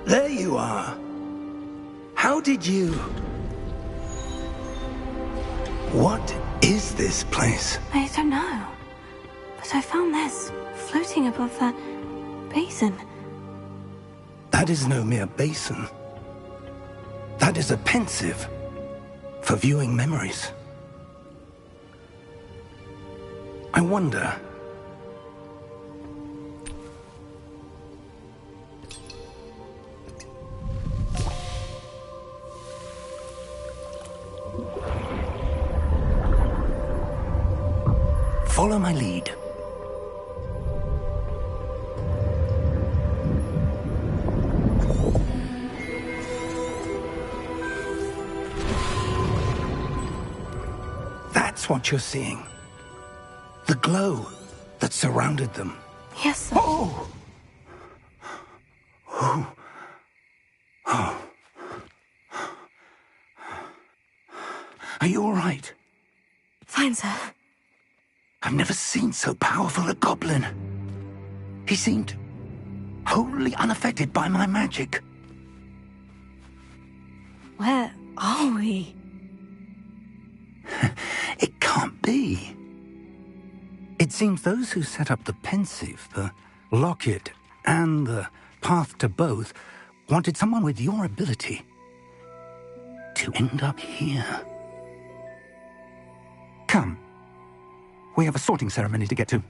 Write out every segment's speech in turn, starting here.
There you are. How did you... What is this place? I don't know. But I found this floating above that basin. That is no mere basin. That is a pensive for viewing memories. I wonder... Follow my lead. That's what you're seeing. The glow that surrounded them. Yes, sir. Oh! Oh. Oh. Are you all right? Fine, sir. I've never seen so powerful a goblin. He seemed wholly unaffected by my magic. Where are we? It can't be. It seems those who set up the pensive, the locket, and the path to both wanted someone with your ability to end up here. Come. We have a sorting ceremony to get to.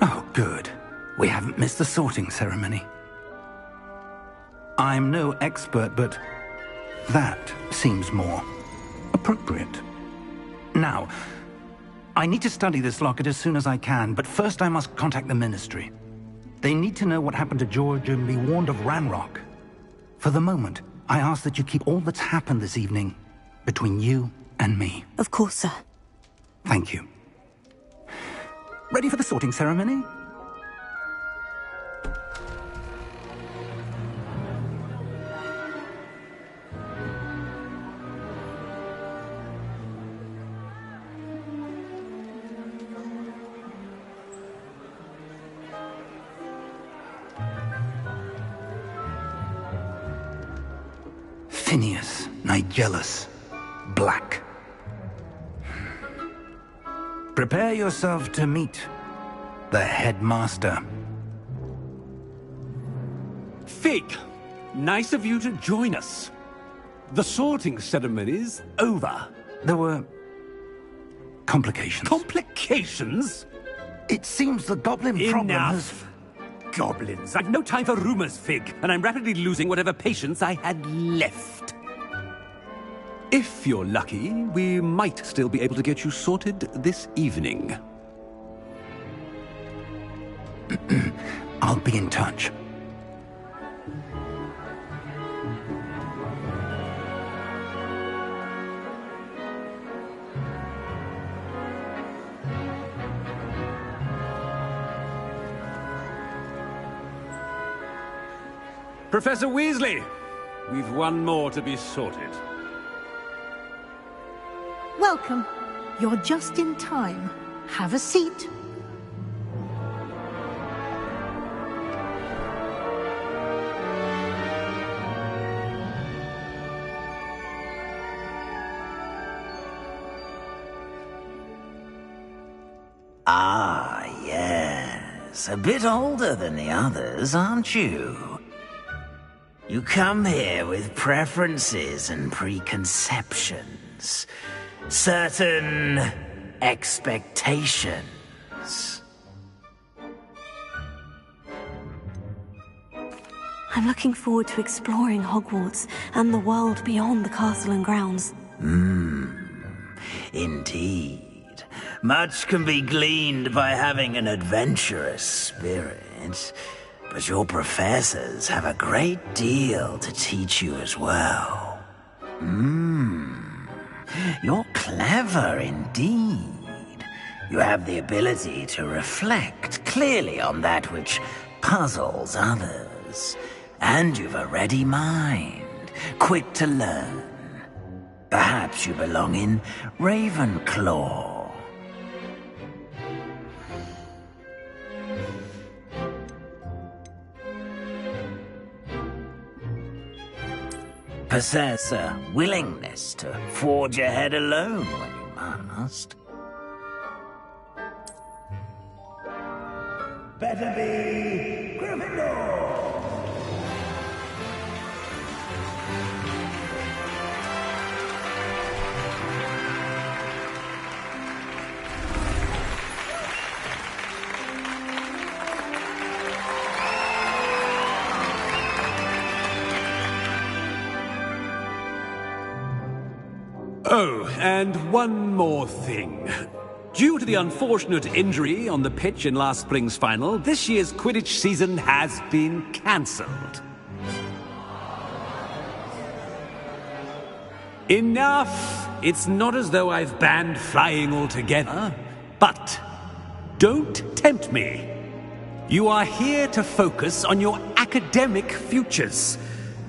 Oh, good. We haven't missed the sorting ceremony. I'm no expert, but that seems more appropriate. Now, I need to study this locket as soon as I can, but first I must contact the Ministry. They need to know what happened to George and be warned of Ranrock. For the moment, I ask that you keep all that's happened this evening between you and me. Of course, sir. Thank you. Ready for the sorting ceremony? Phineas, Nigellus, Black. Prepare yourself to meet the headmaster. Fig, nice of you to join us. The sorting ceremony's over. There were complications. Complications? It seems the goblin problem has... Enough! Goblins. I've no time for rumors, Fig, and I'm rapidly losing whatever patience I had left. If you're lucky, we might still be able to get you sorted this evening. I'll be in touch. Professor Weasley, we've one more to be sorted. Welcome. You're just in time. Have a seat. Ah, yes. A bit older than the others, aren't you? You come here with preferences and preconceptions. Certain expectations. I'm looking forward to exploring Hogwarts and the world beyond the castle and grounds. Indeed. Much can be gleaned by having an adventurous spirit. But your professors have a great deal to teach you as well. You're clever indeed. You have the ability to reflect clearly on that which puzzles others. And you've a ready mind, quick to learn. Perhaps you belong in Ravenclaw. Possess a willingness to forge ahead alone when you must. Better be Gryffindor! Oh, and one more thing. Due to the unfortunate injury on the pitch in last spring's final, this year's Quidditch season has been cancelled. Enough! It's not as though I've banned flying altogether, but don't tempt me. You are here to focus on your academic futures.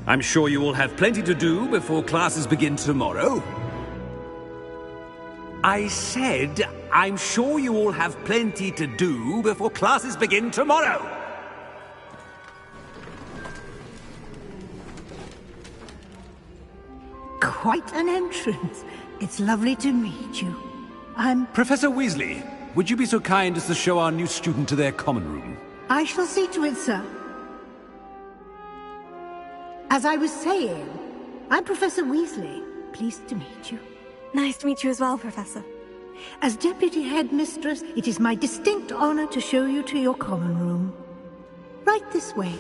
I'm sure you will have plenty to do before classes begin tomorrow. I said, I'm sure you all have plenty to do before classes begin tomorrow. Quite an entrance. It's lovely to meet you. Professor Weasley, would you be so kind as to show our new student to their common room? I shall see to it, sir. As I was saying, I'm Professor Weasley. Pleased to meet you. Nice to meet you as well, Professor. As Deputy Headmistress, it is my distinct honor to show you to your common room. Right this way.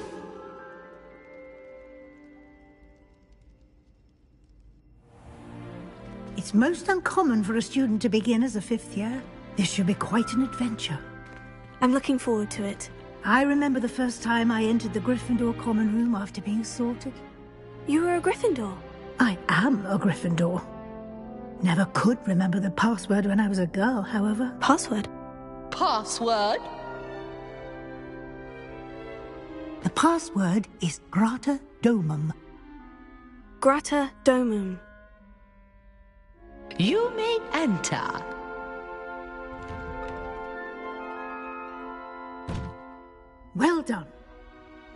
It's most uncommon for a student to begin as a fifth year. This should be quite an adventure. I'm looking forward to it. I remember the first time I entered the Gryffindor common room after being sorted. You were a Gryffindor? I am a Gryffindor. Never could remember the password when I was a girl, however. Password? Password? The password is Grata Domum. Grata Domum. You may enter. Well done.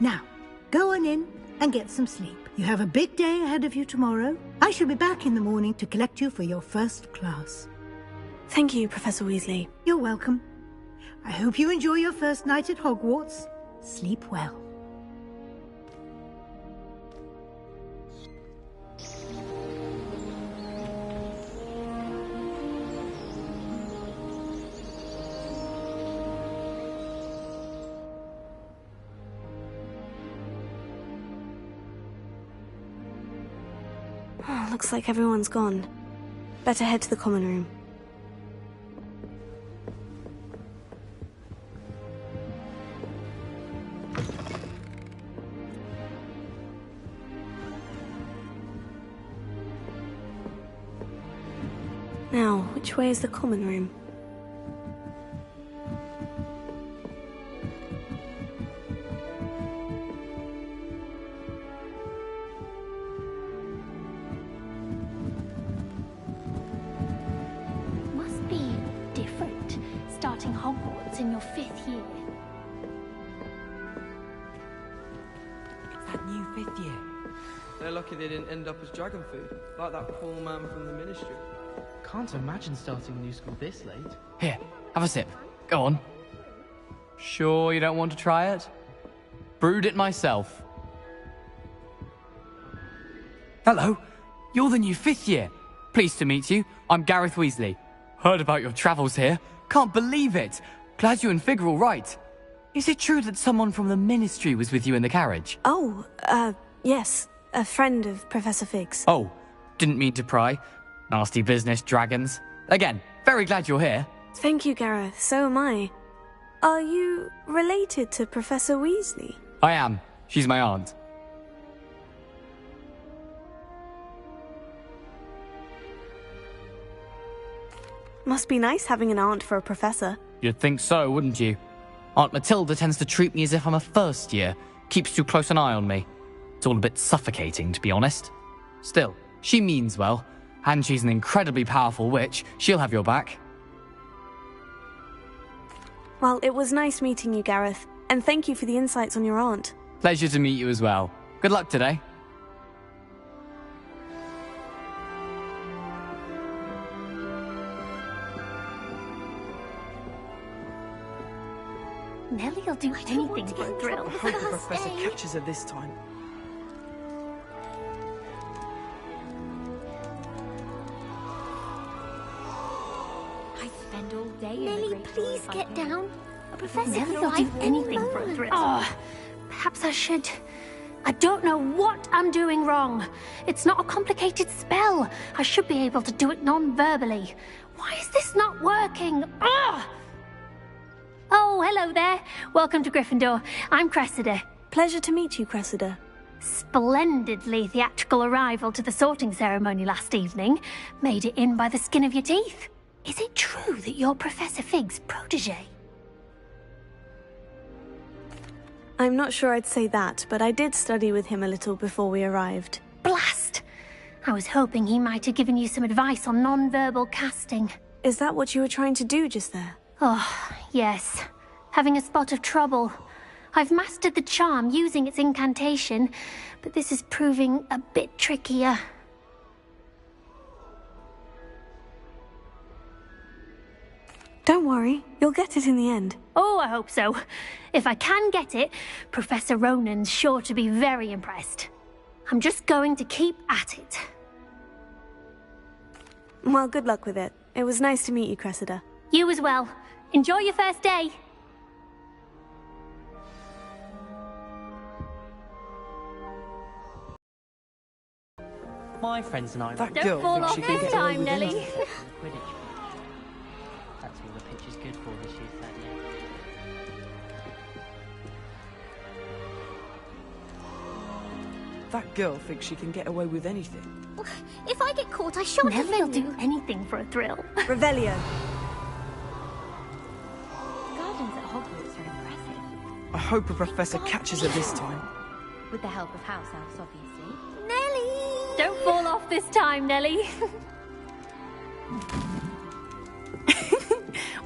Now, go on in and get some sleep. You have a big day ahead of you tomorrow. I shall be back in the morning to collect you for your first class. Thank you, Professor Weasley. You're welcome. I hope you enjoy your first night at Hogwarts. Sleep well. Oh, looks like everyone's gone. Better head to the common room. Now, which way is the common room? Must be different, starting Hogwarts in your 5th year. It's that new 5th year. They're lucky they didn't end up as dragon food, like that poor man from the ministry. Can't imagine starting a new school this late. Here, have a sip. Go on. Sure you don't want to try it? Brewed it myself. Hello, you're the new 5th year. Pleased to meet you. I'm Gareth Weasley. Heard about your travels here. Can't believe it. Glad you and Fig are all right. Is it true that someone from the ministry was with you in the carriage? Oh, yes. A friend of Professor Fig's. Oh, didn't mean to pry. Nasty business, dragons. Again, very glad you're here. Thank you, Gareth. So am I. Are you related to Professor Weasley? I am. She's my aunt. Must be nice having an aunt for a professor. You'd think so, wouldn't you? Aunt Matilda tends to treat me as if I'm a first year. Keeps too close an eye on me. It's all a bit suffocating, to be honest. Still, she means well. And she's an incredibly powerful witch. She'll have your back. Well, it was nice meeting you, Gareth. And thank you for the insights on your aunt. Pleasure to meet you as well. Good luck today. Nellie'll do anything for a thrill. I hope the professor catches her this time. I spend all day in Nellie, the Great please Hall get if I can. down. A professor Nellie'll can do arrive anything any for a moment. thrill. Oh, Perhaps I should. I don't know what I'm doing wrong. It's not a complicated spell. I should be able to do it non-verbally. Why is this not working? Ugh! Oh, hello there. Welcome to Gryffindor. I'm Cressida. Pleasure to meet you, Cressida. Splendidly theatrical arrival to the sorting ceremony last evening. Made it in by the skin of your teeth. Is it true that you're Professor Fig's protege? I'm not sure I'd say that, but I did study with him a little before we arrived. Blast! I was hoping he might have given you some advice on non-verbal casting. Is that what you were trying to do just there? Oh, yes. Having a spot of trouble. I've mastered the charm using its incantation, but this is proving a bit trickier. Don't worry, you'll get it in the end. Oh, I hope so. If I can get it, Professor Ronan's sure to be very impressed. I'm just going to keep at it. Well, good luck with it. It was nice to meet you, Cressida. You as well. Enjoy your first day. My friends and I That Don't girl fall thinks off she can this get away time, with Nellie. anything. Quidditch match. That's all the pitch is good for this year, sadly. That girl thinks she can get away with anything. If I get caught, I shan't Nellie'll defend do you. anything for a thrill. Revelio. Gardens at Hogwarts are impressive. I hope a professor catches her this time. With the help of house elves, obviously. Nellie! Don't fall off this time, Nellie.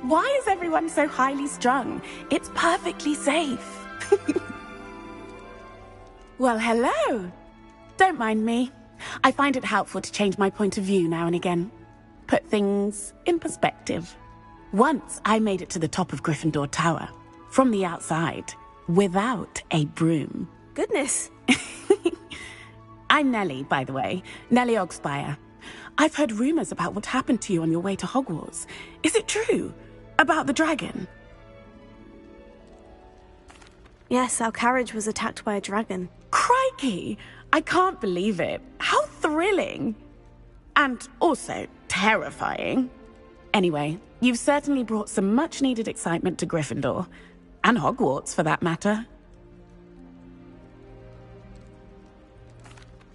Why is everyone so highly strung? It's perfectly safe. Well, hello. Don't mind me. I find it helpful to change my point of view now and again. Put things in perspective. Once I made it to the top of Gryffindor Tower, from the outside, without a broom. Goodness. I'm Nellie, by the way. Nellie Ogspire. I've heard rumors about what happened to you on your way to Hogwarts. Is it true? About the dragon? Yes, our carriage was attacked by a dragon. Crikey! I can't believe it. How thrilling. And also terrifying. Anyway, you've certainly brought some much-needed excitement to Gryffindor. And Hogwarts, for that matter.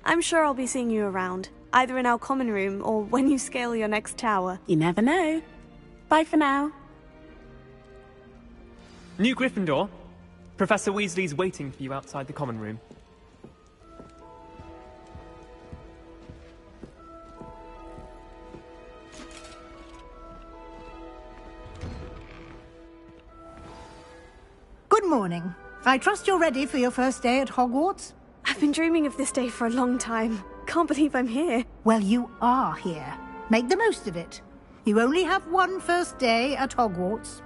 I'm sure I'll be seeing you around, either in our common room or when you scale your next tower. You never know. Bye for now. New Gryffindor. Professor Weasley's waiting for you outside the common room. Good morning. I trust you're ready for your first day at Hogwarts? I've been dreaming of this day for a long time. Can't believe I'm here. Well, you are here. Make the most of it. You only have one first day at Hogwarts.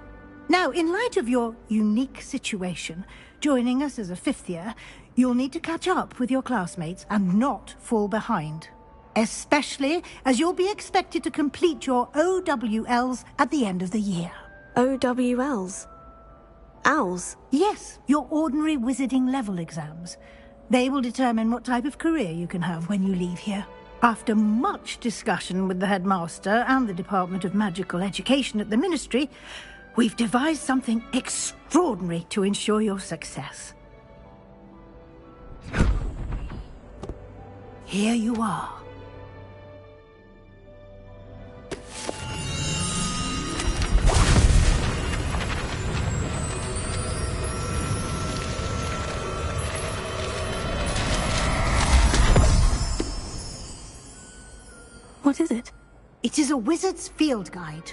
Now, in light of your unique situation, joining us as a fifth year, you'll need to catch up with your classmates and not fall behind. Especially as you'll be expected to complete your OWLs at the end of the year. OWLs? Owls? Yes, your ordinary wizarding level exams. They will determine what type of career you can have when you leave here. After much discussion with the headmaster and the Department of Magical Education at the Ministry, we've devised something extraordinary to ensure your success. Here you are. What is it? It is a wizard's field guide.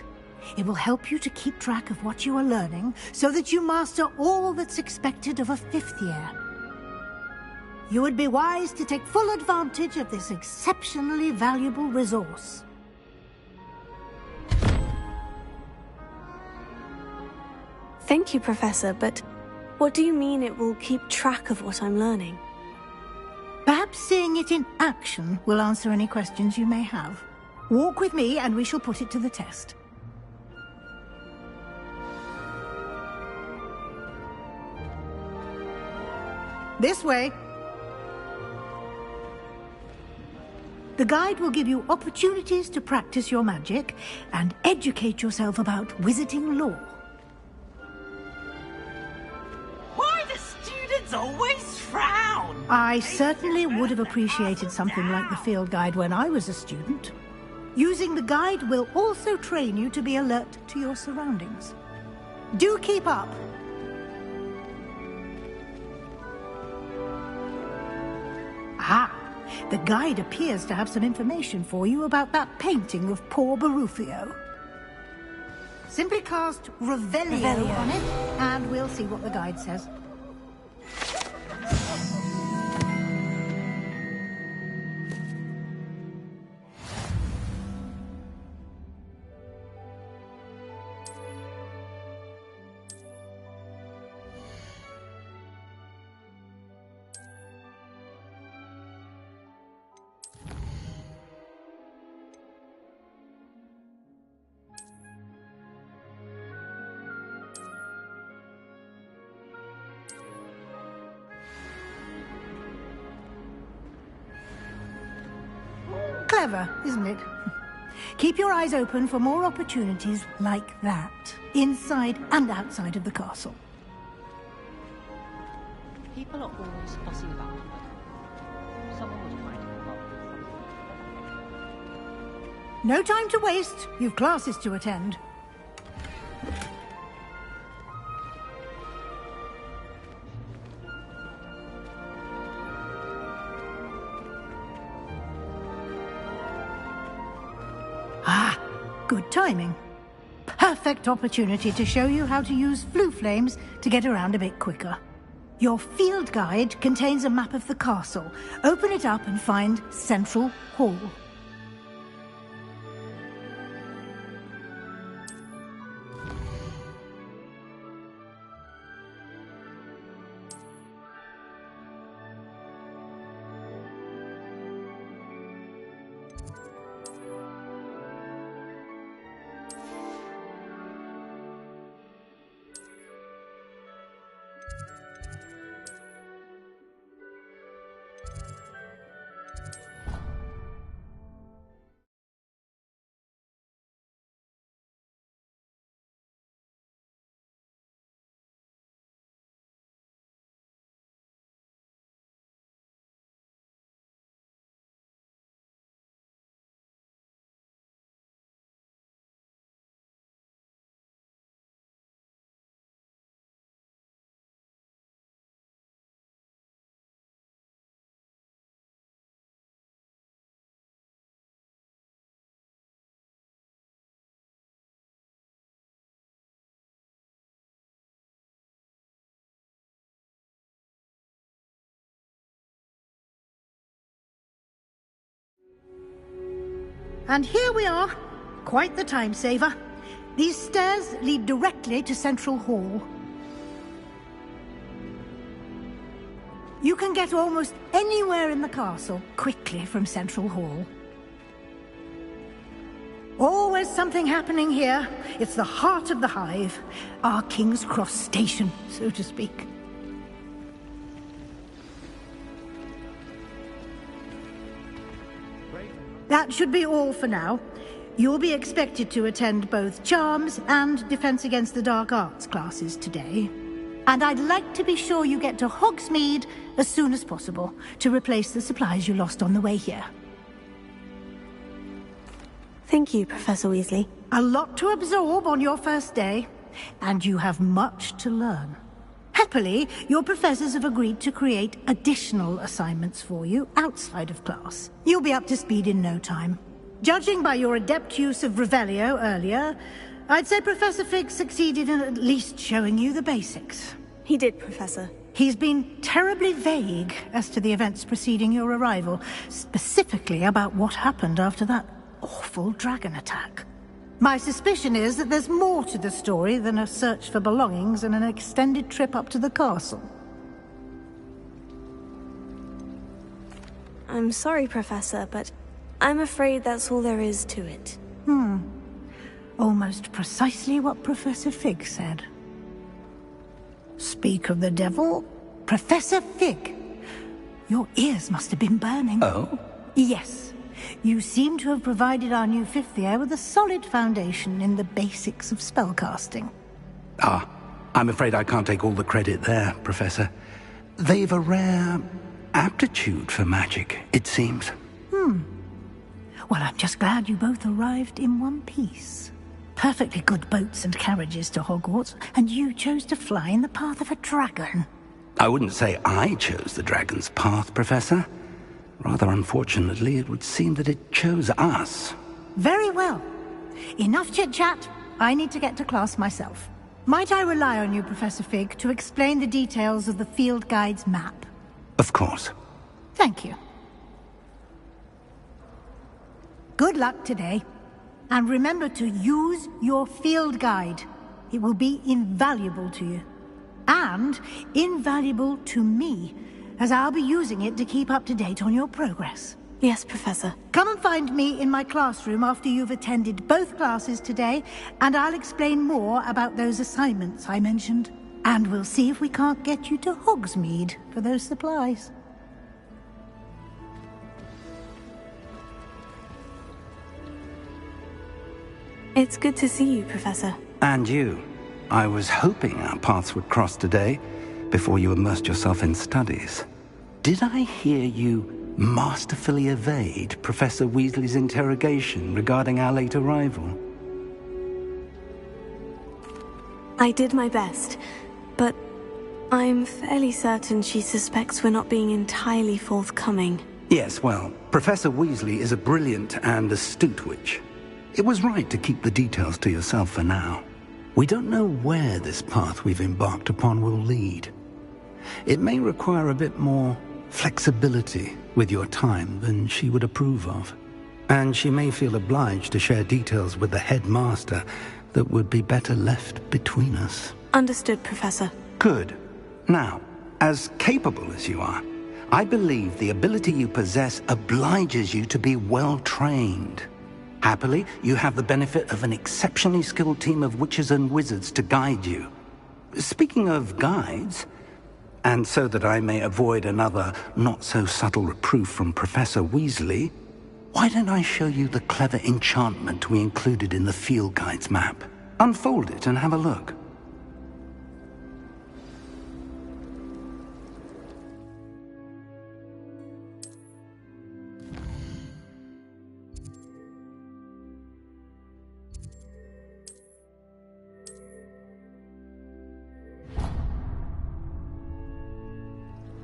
It will help you to keep track of what you are learning so that you master all that's expected of a fifth year. You would be wise to take full advantage of this exceptionally valuable resource. Thank you, Professor, but what do you mean it will keep track of what I'm learning? Perhaps seeing it in action will answer any questions you may have. Walk with me and we shall put it to the test. This way. The guide will give you opportunities to practice your magic and educate yourself about wizarding lore. Why do students always frown? I certainly would have appreciated something like the field guide when I was a student. Using the guide will also train you to be alert to your surroundings. Do keep up. Ah, the guide appears to have some information for you about that painting of poor Barufio. Simply cast Revelio on it, and we'll see what the guide says. Clever, isn't it? Keep your eyes open for more opportunities like that, inside and outside of the castle. People are always fussing about it. Someone was trying to come up. No time to waste. You've classes to attend. Ah, good timing. Perfect opportunity to show you how to use flue flames to get around a bit quicker. Your field guide contains a map of the castle. Open it up and find Central Hall. And here we are. Quite the time saver. These stairs lead directly to Central Hall. You can get almost anywhere in the castle quickly from Central Hall. Always something happening here. It's the heart of the hive. Our King's Cross station, so to speak. That should be all for now. You'll be expected to attend both Charms and Defense Against the Dark Arts classes today. And I'd like to be sure you get to Hogsmeade as soon as possible to replace the supplies you lost on the way here. Thank you, Professor Weasley. A lot to absorb on your first day, and you have much to learn. Happily, your professors have agreed to create additional assignments for you outside of class. You'll be up to speed in no time. Judging by your adept use of Revelio earlier, I'd say Professor Fig succeeded in at least showing you the basics. He did, Professor. He's been terribly vague as to the events preceding your arrival, specifically about what happened after that awful dragon attack. My suspicion is that there's more to the story than a search for belongings and an extended trip up to the castle. I'm sorry, Professor, but I'm afraid that's all there is to it. Almost precisely what Professor Fig said. Speak of the devil, Professor Fig. Your ears must have been burning. Oh? Yes. You seem to have provided our new fifth year with a solid foundation in the basics of spellcasting. I'm afraid I can't take all the credit there, Professor. They've a rare aptitude for magic, it seems. Well, I'm just glad you both arrived in one piece. Perfectly good boats and carriages to Hogwarts, and you chose to fly in the path of a dragon. I wouldn't say I chose the dragon's path, Professor. Rather unfortunately, it would seem that it chose us. Very well. Enough chit-chat. I need to get to class myself. Might I rely on you, Professor Fig, to explain the details of the field guide's map? Of course. Thank you. Good luck today. And remember to use your field guide. It will be invaluable to you. And invaluable to me, as I'll be using it to keep up to date on your progress. Yes, Professor. Come and find me in my classroom after you've attended both classes today, and I'll explain more about those assignments I mentioned. And we'll see if we can't get you to Hogsmeade for those supplies. It's good to see you, Professor. And you. I was hoping our paths would cross today, before you immersed yourself in studies. Did I hear you masterfully evade Professor Weasley's interrogation regarding our late arrival? I did my best, but I'm fairly certain she suspects we're not being entirely forthcoming. Yes, well, Professor Weasley is a brilliant and astute witch. It was right to keep the details to yourself for now. We don't know where this path we've embarked upon will lead. It may require a bit more flexibility with your time than she would approve of. And she may feel obliged to share details with the headmaster that would be better left between us. Understood, Professor. Good. Now, as capable as you are, I believe the ability you possess obliges you to be well trained. Happily, you have the benefit of an exceptionally skilled team of witches and wizards to guide you. Speaking of guides, and so that I may avoid another not-so-subtle reproof from Professor Weasley, why don't I show you the clever enchantment we included in the field guide's map? Unfold it and have a look.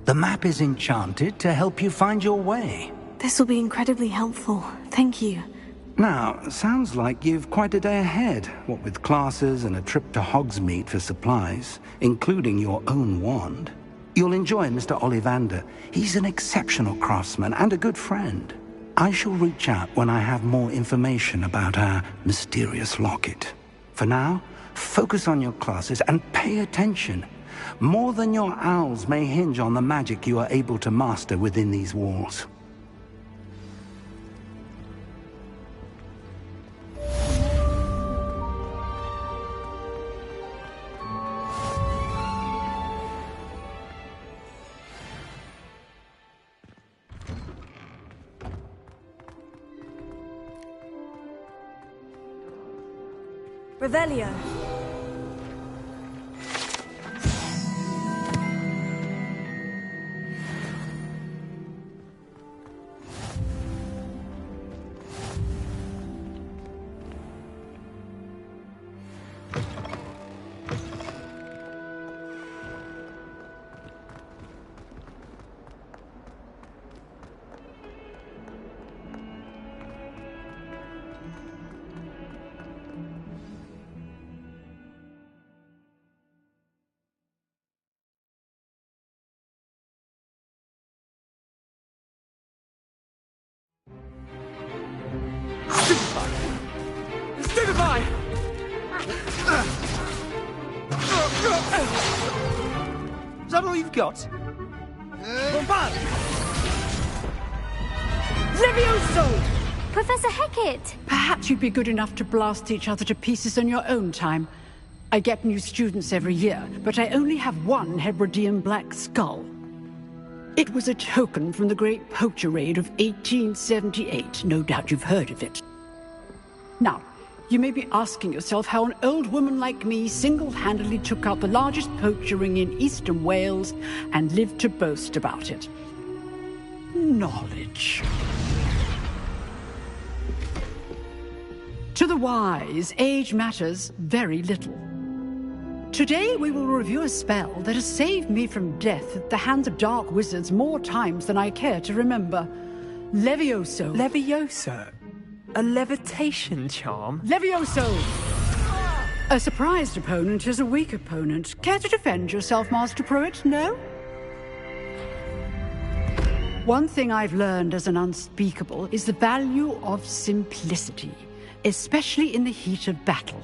The map is enchanted to help you find your way. This will be incredibly helpful. Thank you. Now, sounds like you've quite a day ahead, what with classes and a trip to Hogsmeade for supplies, including your own wand. You'll enjoy Mr. Ollivander. He's an exceptional craftsman and a good friend. I shall reach out when I have more information about our mysterious locket. For now, focus on your classes and pay attention. More than your owls may hinge on the magic you are able to master within these walls. Revelio. Stupefy! Is that all you've got? Bombard! Levioso! Professor Hecat! Perhaps you'd be good enough to blast each other to pieces on your own time. I get new students every year, but I only have one Hebridean black skull. It was a token from the Great Poacher Raid of 1878. No doubt you've heard of it. Now, you may be asking yourself how an old woman like me single-handedly took out the largest poacher ring in eastern Wales and lived to boast about it. Knowledge. To the wise, age matters very little. Today we will review a spell that has saved me from death at the hands of dark wizards more times than I care to remember. Levioso. Levioso? A levitation charm? Levioso! A surprised opponent is a weak opponent. Care to defend yourself, Master Pruitt? No? One thing I've learned as an unspeakable is the value of simplicity, especially in the heat of battle.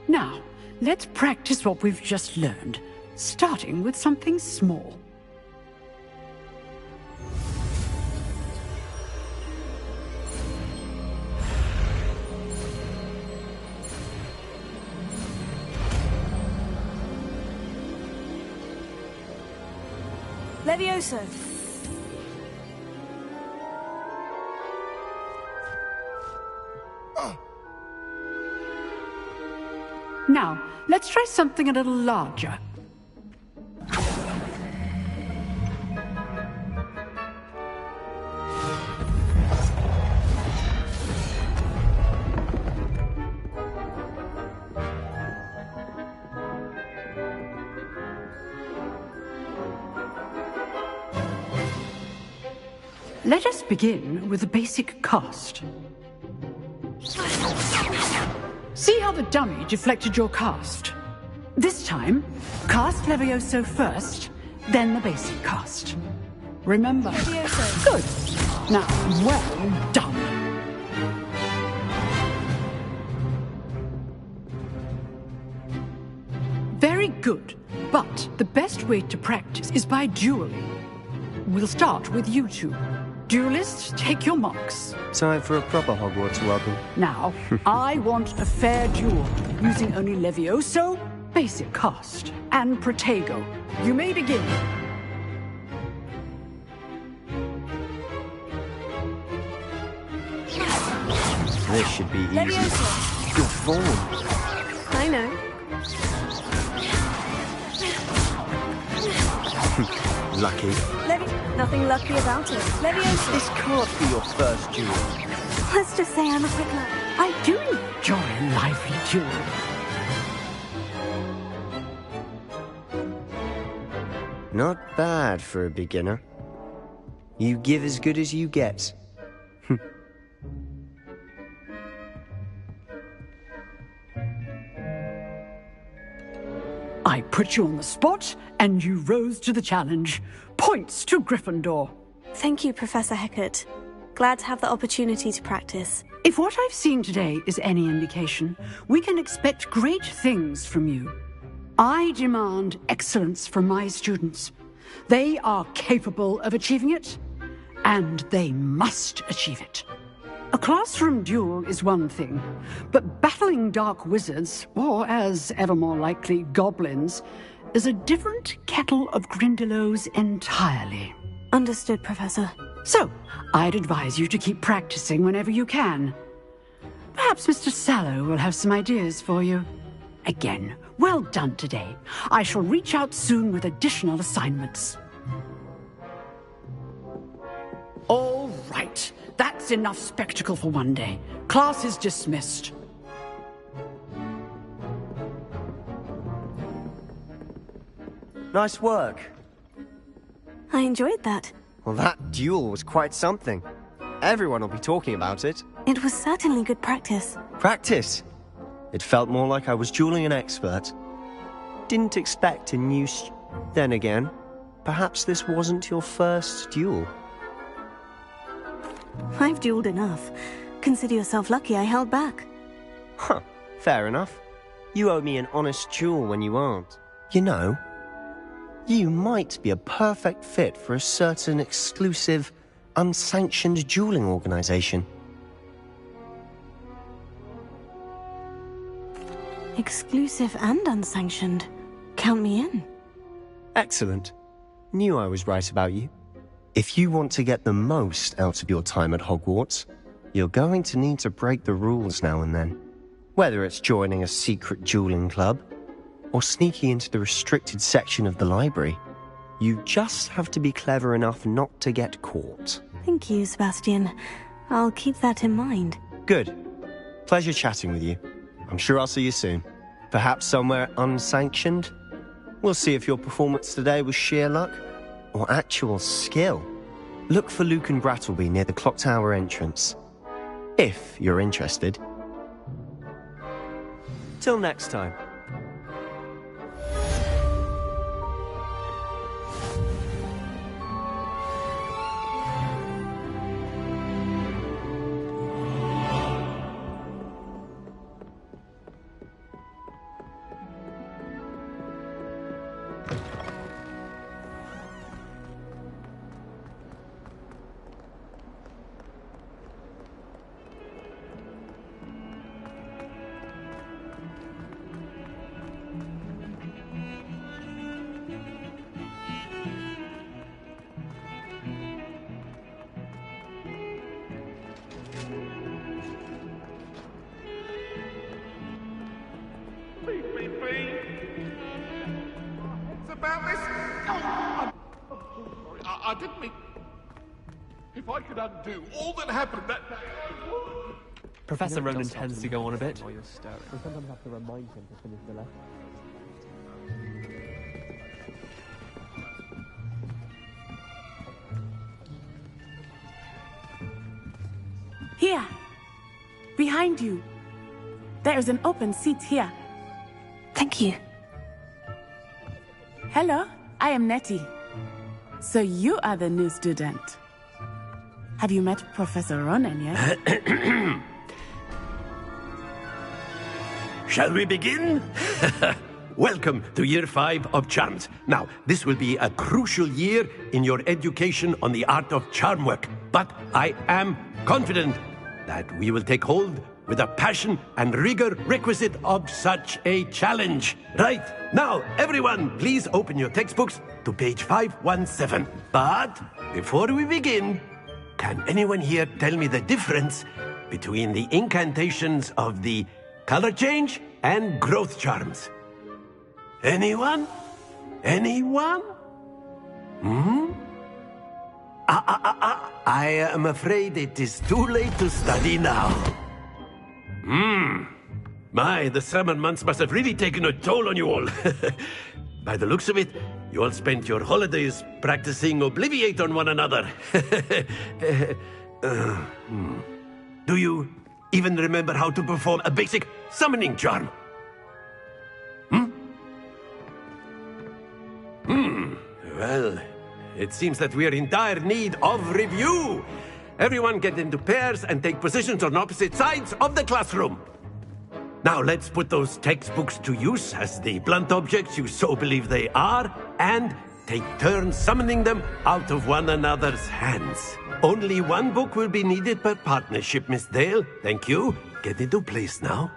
Now, let's practice what we've just learned, starting with something small. Levioso. Now, let's try something a little larger. Let us begin with the basic cast. See how the dummy deflected your cast? This time, cast Levioso first, then the basic cast. Remember? Levioso. Good. Now, well done. Very good, but the best way to practice is by dueling. We'll start with you two. Duelists, take your marks. Time for a proper Hogwarts welcome. Now, I want a fair duel, using only Levioso, basic cast, and Protego. You may begin. This should be easy. Levioso. Good form. I know. Lucky. Nothing lucky about it. Levioso. This can't be your first duel. Let's just say I'm a quick learner. I do enjoy a lively duel. Not bad for a beginner. You give as good as you get. I put you on the spot, and you rose to the challenge. Points to Gryffindor. Thank you, Professor Hecat. Glad to have the opportunity to practice. If what I've seen today is any indication, we can expect great things from you. I demand excellence from my students. They are capable of achieving it, and they must achieve it. A classroom duel is one thing, but battling dark wizards, or as ever more likely, goblins, is a different kettle of Grindylows entirely. Understood, Professor. So, I'd advise you to keep practicing whenever you can. Perhaps Mr. Sallow will have some ideas for you. Again, well done today. I shall reach out soon with additional assignments. All right. That's enough spectacle for one day. Class is dismissed. Nice work. I enjoyed that. Well, that duel was quite something. Everyone will be talking about it. It was certainly good practice. Practice? It felt more like I was dueling an expert. Didn't expect a new Then again, perhaps this wasn't your first duel. I've dueled enough. Consider yourself lucky I held back. Huh, fair enough. You owe me an honest duel when you aren't. You know, you might be a perfect fit for a certain exclusive, unsanctioned dueling organization. Exclusive and unsanctioned. Count me in. Excellent. Knew I was right about you. If you want to get the most out of your time at Hogwarts, you're going to need to break the rules now and then. Whether it's joining a secret dueling club, or sneaking into the restricted section of the library, you just have to be clever enough not to get caught. Thank you, Sebastian. I'll keep that in mind. Good. Pleasure chatting with you. I'm sure I'll see you soon. Perhaps somewhere unsanctioned? We'll see if your performance today was sheer luck or actual skill. Look for Luke and Brattleby near the clock tower entrance, if you're interested. Till next time. I didn't mean... If I could undo all that happened that day... Professor Ronan tends to go on a bit. We sometimes have to remind him to finish the lesson. Here. Behind you. There is an open seat here. Thank you. Hello, I am Nettie. So you are the new student. Have you met Professor Ronan yet? Shall we begin? Welcome to Year 5 of Charms. Now, this will be a crucial year in your education on the art of charm work. But I am confident that we will take hold with the passion and rigor requisite of such a challenge. Right, now, everyone, please open your textbooks to page 517. But before we begin, can anyone here tell me the difference between the incantations of the color change and growth charms? Anyone? Anyone? I am afraid it is too late to study now. My, the summer months must have really taken a toll on you all. By the looks of it, you all spent your holidays practicing Obliviate on one another. Do you even remember how to perform a basic summoning charm? Well, it seems that we are in dire need of review. everyone get into pairs and take positions on opposite sides of the classroom. Now let's put those textbooks to use as the blunt objects you so believe they are, and take turns summoning them out of one another's hands. Only one book will be needed per partnership, Miss Dale. Thank you. Get into place now.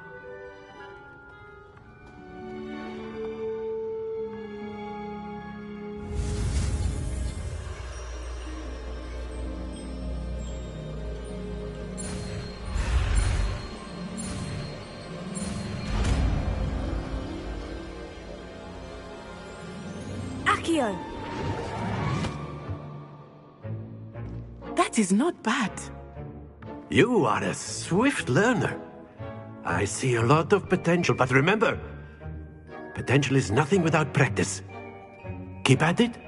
Accio! That is not bad. You are a swift learner. I see a lot of potential, but remember, potential is nothing without practice. Keep at it.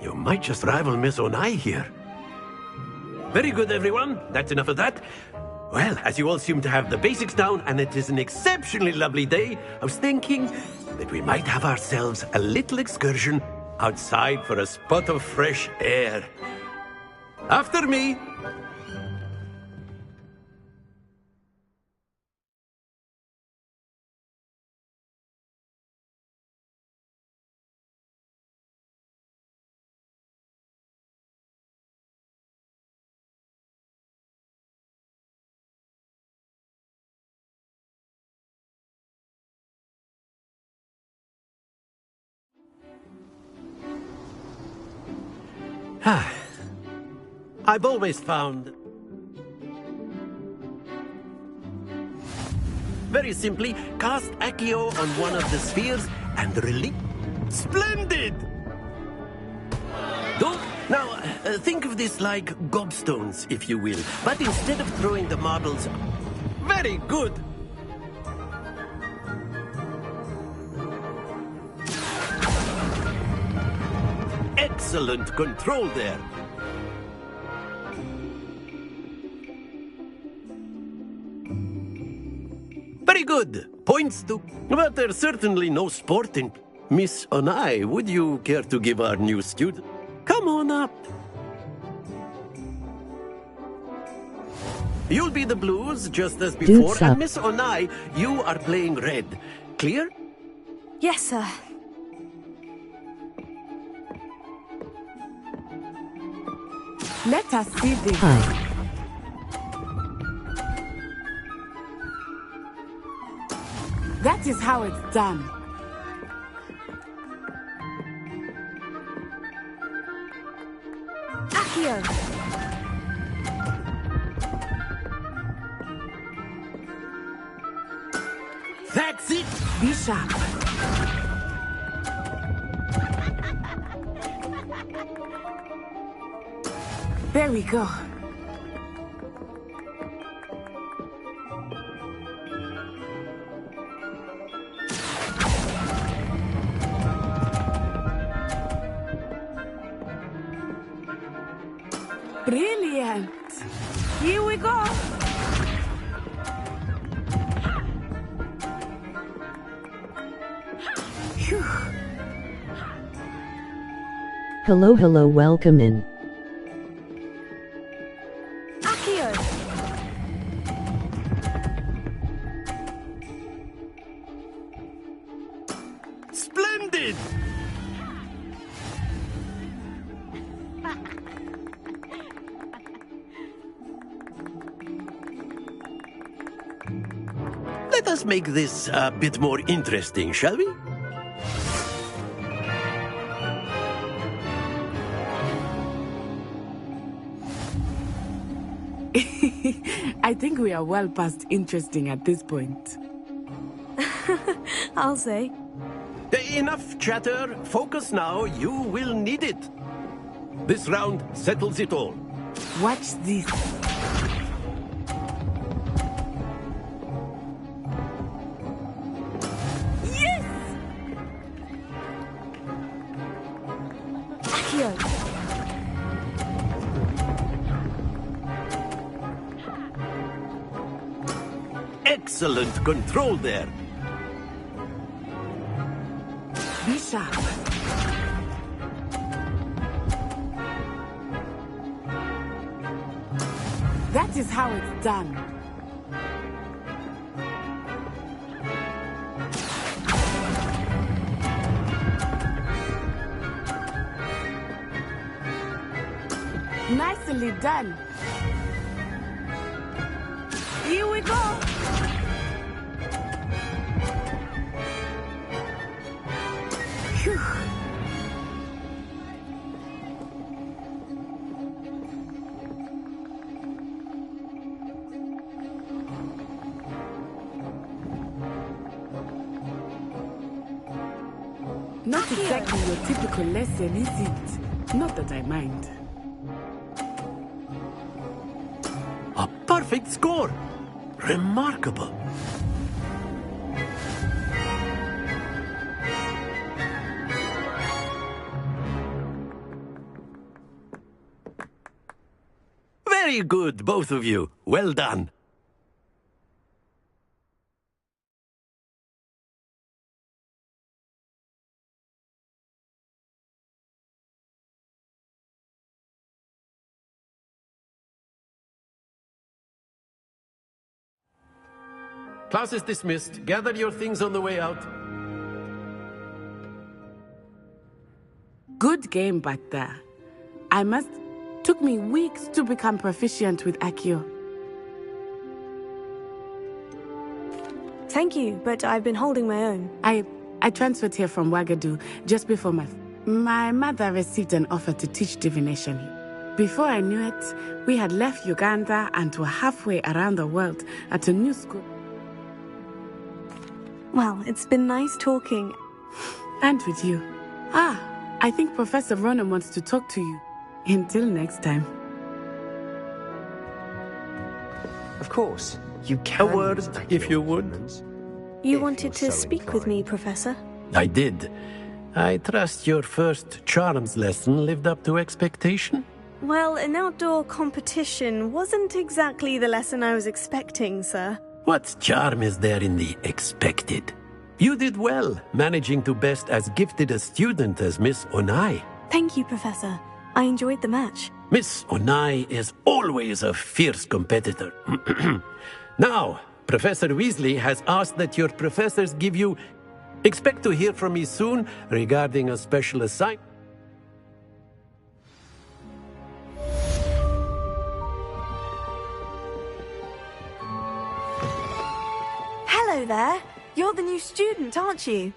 You might just rival Miss Onai here. Very good, everyone. That's enough of that. Well, as you all seem to have the basics down, and it is an exceptionally lovely day, I was thinking that we might have ourselves a little excursion outside for a spot of fresh air. After me. I've always found... Very simply, cast Accio on one of the spheres and release... Splendid! Now, think of this like gobstones, if you will. But instead of throwing the marbles... Very good! Excellent control there. Very good. Points to... But there's certainly no sport in... Miss Onai, would you care to give our new student... Come on up. You'll be the blues, just as before. And Miss Onai, you are playing red. Clear? Yes, sir. Let us see this. That is how it's done. Accio! That's it! Be sharp. There we go. Brilliant! Here we go! Phew. Hello, hello, welcome in. Accio! Splendid! Let us make this a bit more interesting, shall we? I think we are well past interesting at this point. I'll say. Enough chatter. Focus now. You will need it. This round settles it all. Watch this. Yes! Accio! Excellent control there. Be sharp. That is how it's done. Nicely done. Here we go. Phew. Not exactly your typical lesson, is it? Not that I mind. A perfect score! Remarkable! Very good, both of you. Well done. Class is dismissed. Gather your things on the way out. Good game back there. Took me weeks to become proficient with Accio. Thank you, but I've been holding my own. I transferred here from Wagadu just before my mother received an offer to teach divination here. Before I knew it, we had left Uganda and were halfway around the world at a new school. Well, it's been nice talking. And with you. I think Professor Ronan wants to talk to you. Until next time. Of course, you can. A word, if you would. You wanted to speak with me, Professor? I did. I trust your first charms lesson lived up to expectation? Well, an outdoor competition wasn't exactly the lesson I was expecting, sir. What charm is there in the expected? You did well, managing to best as gifted a student as Miss Onai. Thank you, Professor. I enjoyed the match. Miss Onai is always a fierce competitor. Now, Professor Weasley has asked that your professors give you... Expect to hear from me soon regarding a special assignment. Hello there. You're the new student, aren't you?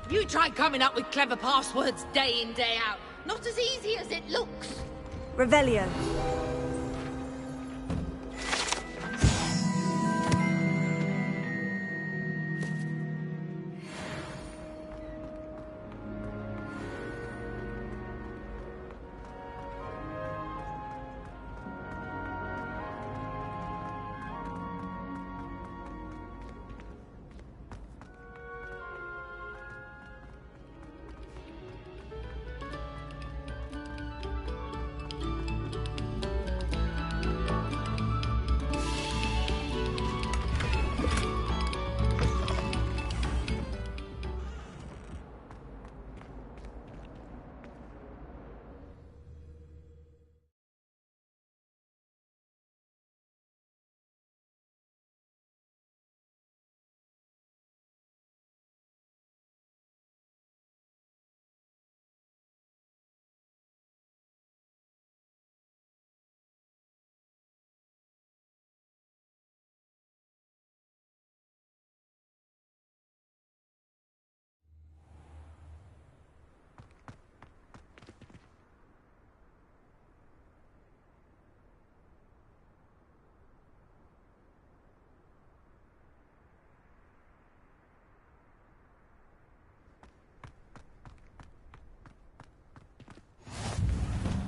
You try coming up with clever passwords day in, day out. Not as easy as it looks. Revelio.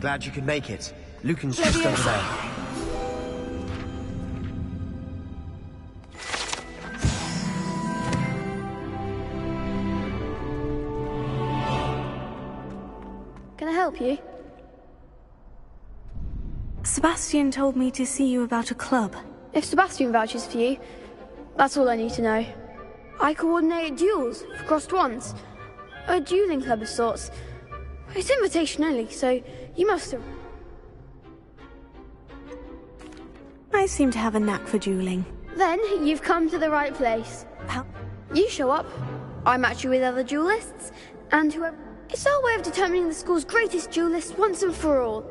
Glad you could make it. Lucan's just over there. Can I help you? Sebastian told me to see you about a club. If Sebastian vouches for you, that's all I need to know. I coordinate duels for crossed ones. A dueling club of sorts. It's invitation only, so you must have... I seem to have a knack for dueling. Then you've come to the right place. How? You show up, I match you with other duelists, and whoever... It's our way of determining the school's greatest duelist once and for all.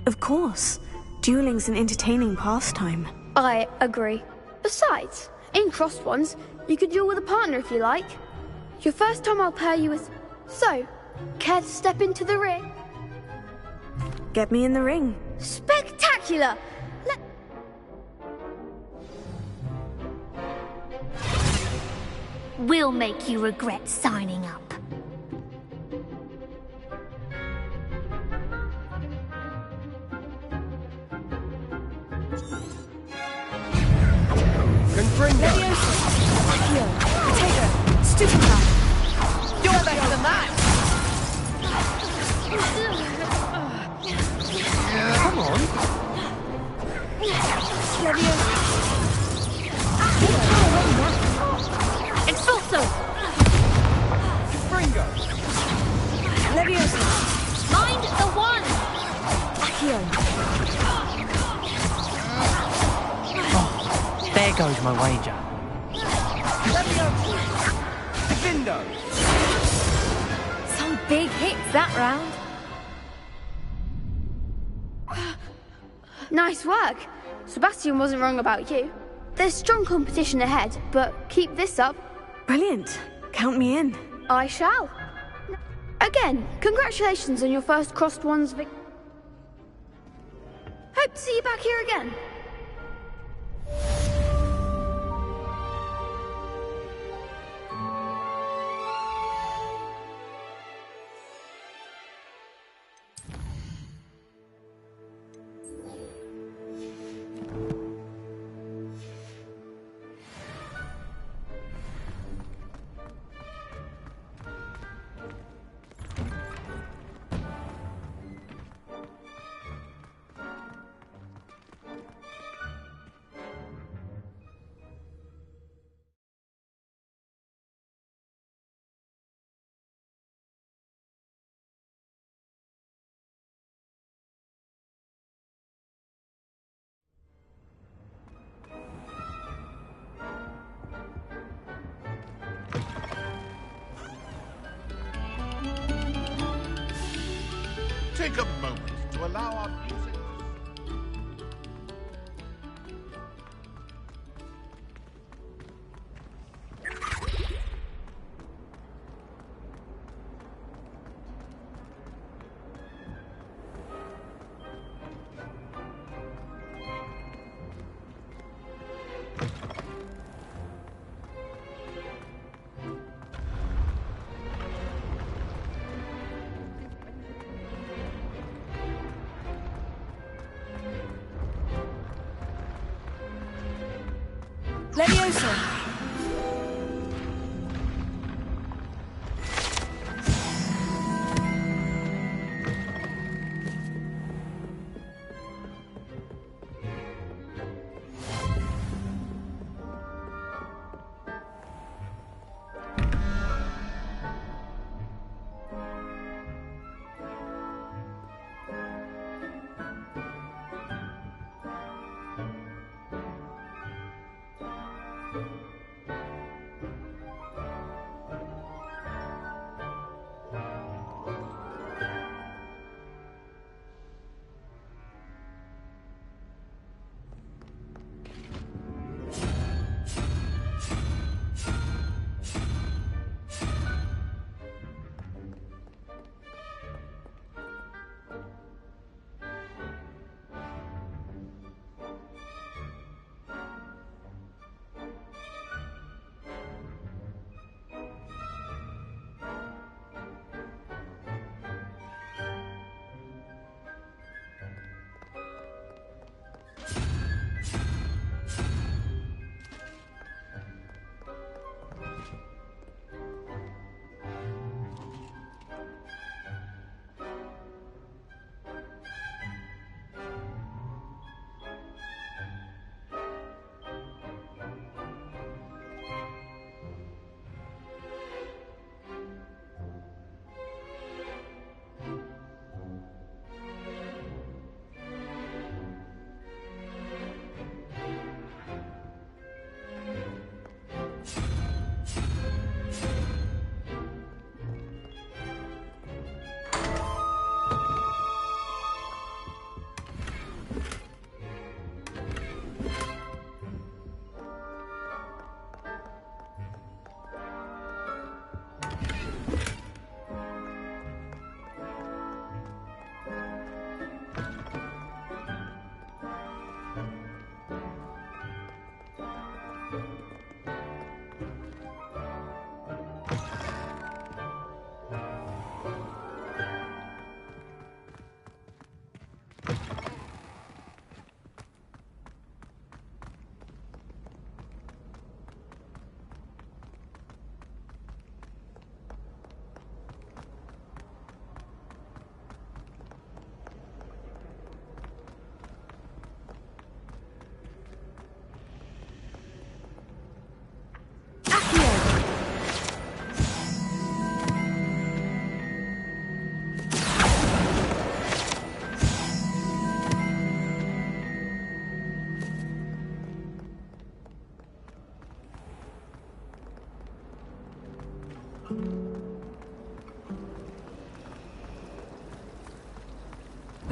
Of course. Dueling's an entertaining pastime. I agree. Besides, in crossed ones, you could duel with a partner if you like. Your first time I'll pair you with... So, care to step into the ring? Get me in the ring. Spectacular! We'll make you regret signing up. Confringo! Accio! Potato! Stupefy! You're better than that! Come on! Expulso! Confringo! Leviosa! Mind the one! Accio! There goes my wager. Leviosa! Divindo! Some big hits that round. Nice work. Sebastian wasn't wrong about you. There's strong competition ahead, but keep this up. Brilliant. Count me in. I shall. Again, congratulations on your first crossed ones vic... Hope to see you back here again. Take a moment to allow our music. Leviosa!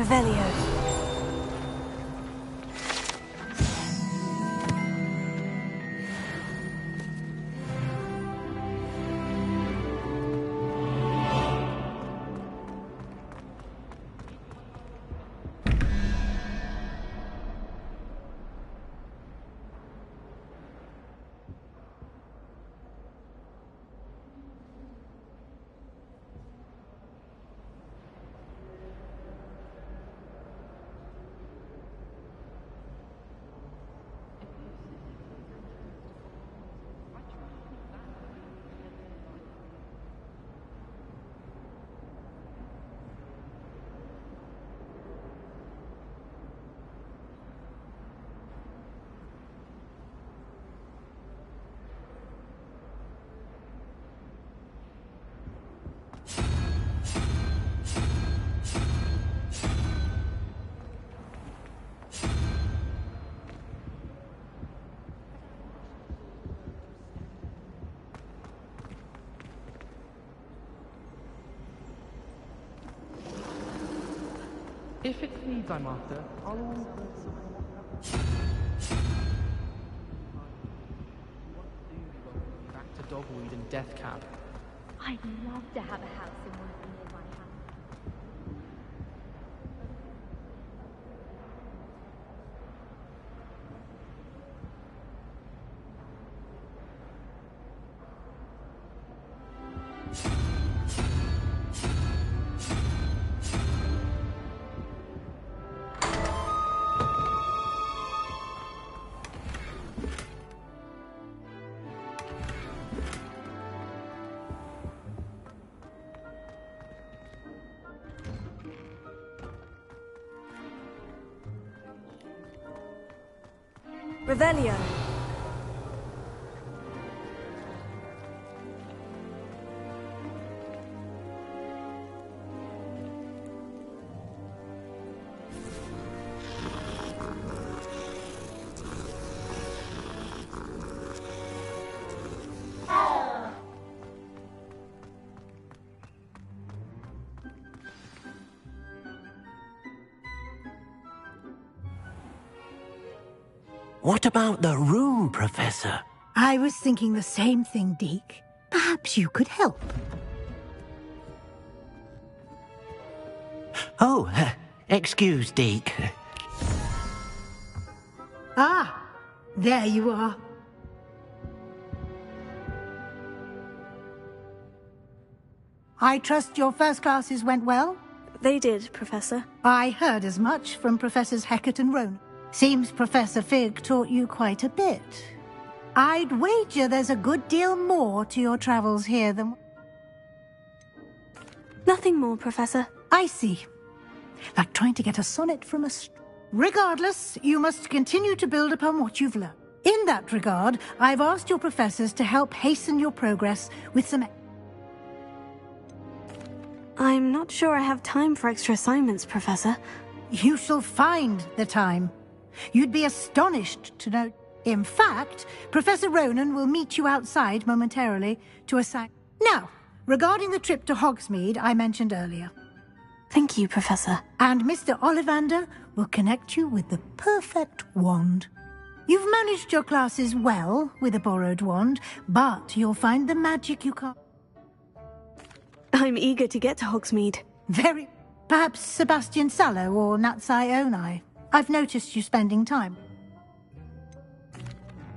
Revelio. If it's needs I'm after, I'll always bring some. Back to Dogweed and Death Cab. I'd love to have a house in one of the nearby houses. Revelio. What about the room, Professor? I was thinking the same thing, Deke. Perhaps you could help. Oh, excuse, Deke. Ah, there you are. I trust your first classes went well? They did, Professor. I heard as much from Professors Hecat and Roan. Seems Professor Fig taught you quite a bit. I'd wager there's a good deal more to your travels here than... Nothing more, Professor. I see. Like trying to get a sonnet from a... Regardless, you must continue to build upon what you've learned. In that regard, I've asked your professors to help hasten your progress with some... I'm not sure I have time for extra assignments, Professor. You shall find the time. You'd be astonished to know... In fact, Professor Ronan will meet you outside momentarily to assign... Now, regarding the trip to Hogsmeade I mentioned earlier. Thank you, Professor. And Mr. Ollivander will connect you with the perfect wand. You've managed your classes well with a borrowed wand, but you'll find the magic you can't... I'm eager to get to Hogsmeade. Very... Perhaps Sebastian Sallow or Natsai Onai. I've noticed you spending time.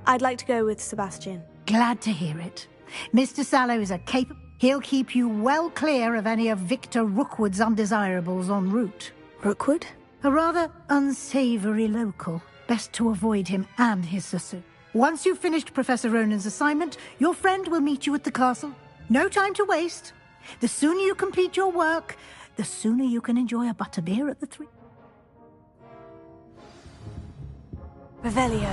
I'd like to go with Sebastian. Glad to hear it. Mr. Sallow is a capable... He'll keep you well clear of any of Victor Rookwood's undesirables en route. Rookwood? A rather unsavory local. Best to avoid him and his sister. Once you've finished Professor Ronan's assignment, your friend will meet you at the castle. No time to waste. The sooner you complete your work, the sooner you can enjoy a butterbeer at the Three. Revelio.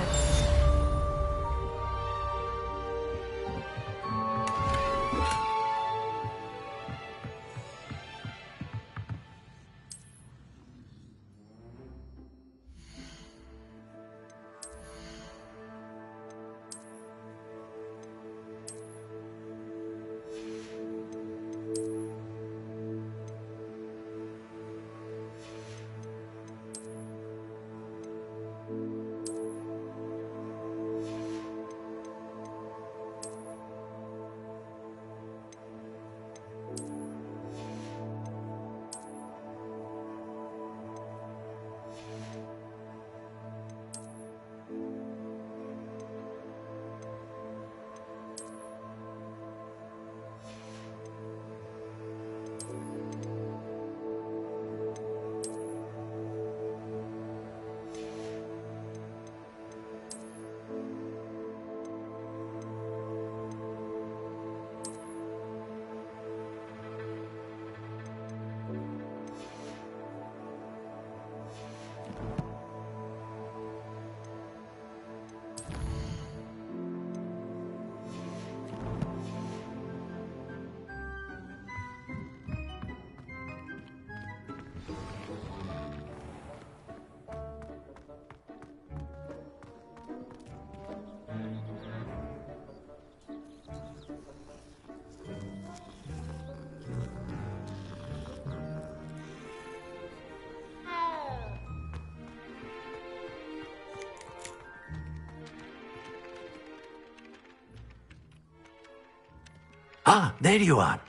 Ah, there you are.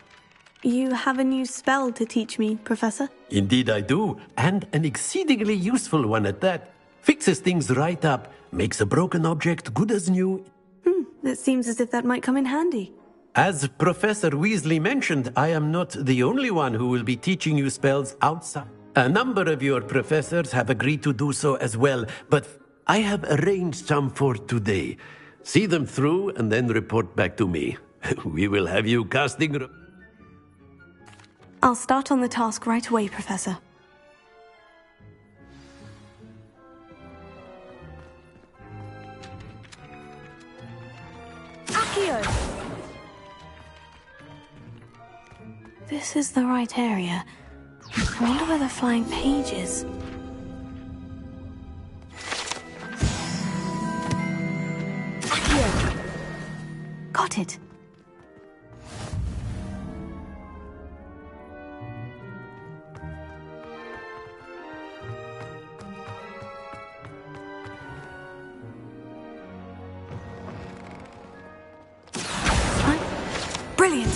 You have a new spell to teach me, Professor? Indeed I do, and an exceedingly useful one at that. Fixes things right up, makes a broken object good as new. It seems as if that might come in handy. As Professor Weasley mentioned, I am not the only one who will be teaching you spells outside. A number of your professors have agreed to do so as well, but I have arranged some for today. See them through and then report back to me. We will have you casting... I'll start on the task right away, Professor. Accio! This is the right area. I wonder where the flying page is. Accio! Got it. Brilliant!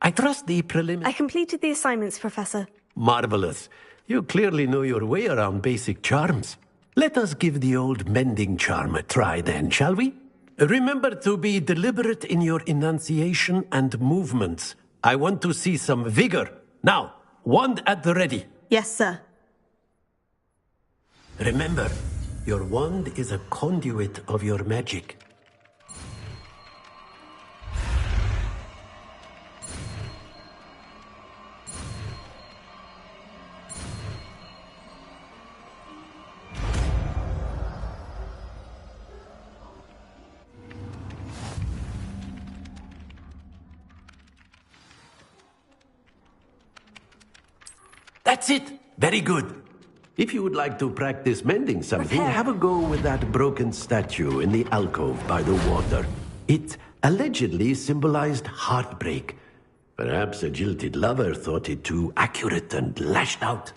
I trust the preliminary... I completed the assignments, Professor. Marvelous. You clearly know your way around basic charms. Let us give the old mending charm a try then, shall we? Remember to be deliberate in your enunciation and movements. I want to see some vigor. Now, wand at the ready. Yes, sir. Remember, your wand is a conduit of your magic. That's it! Very good. If you would like to practice mending something, have a go with that broken statue in the alcove by the water. It allegedly symbolized heartbreak. Perhaps a jilted lover thought it too accurate and lashed out.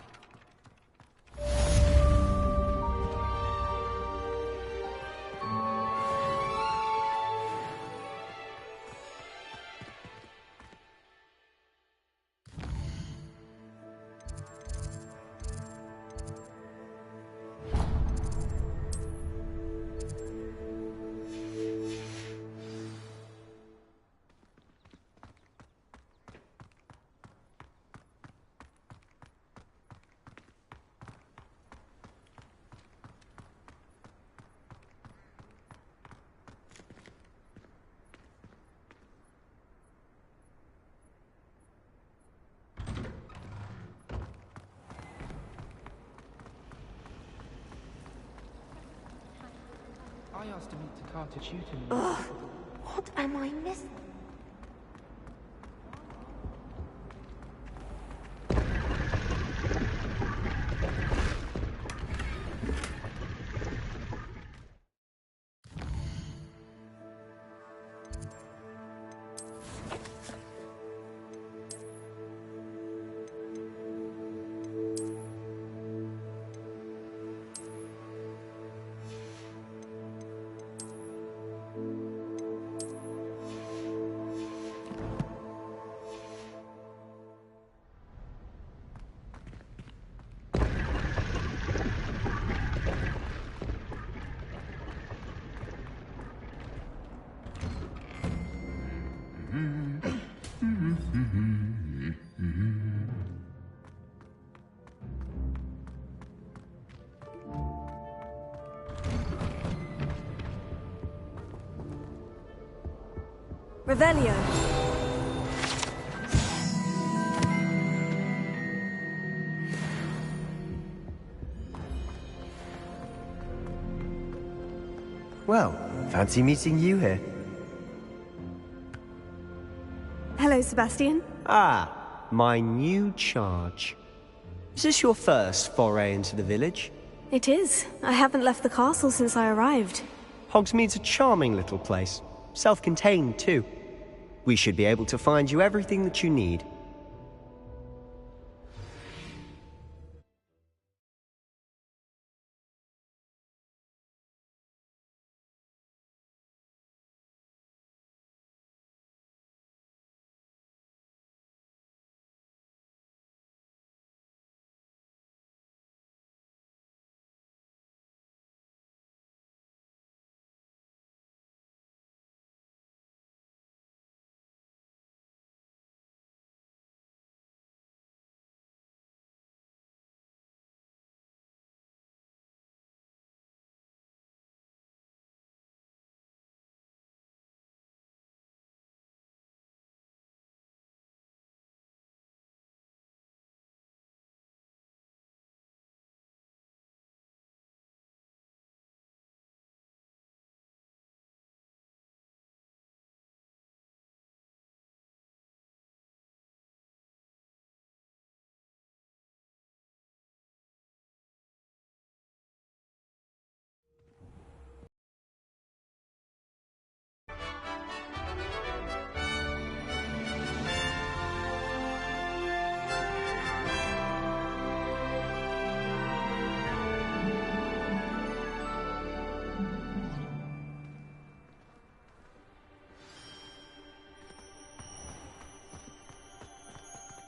I asked to meet the car to shoot him. Ugh, what am I missing? Revelio. Well, fancy meeting you here. Hello, Sebastian. Ah, my new charge. Is this your first foray into the village? It is. I haven't left the castle since I arrived. Hogsmeade's a charming little place. Self-contained, too. We should be able to find you everything that you need.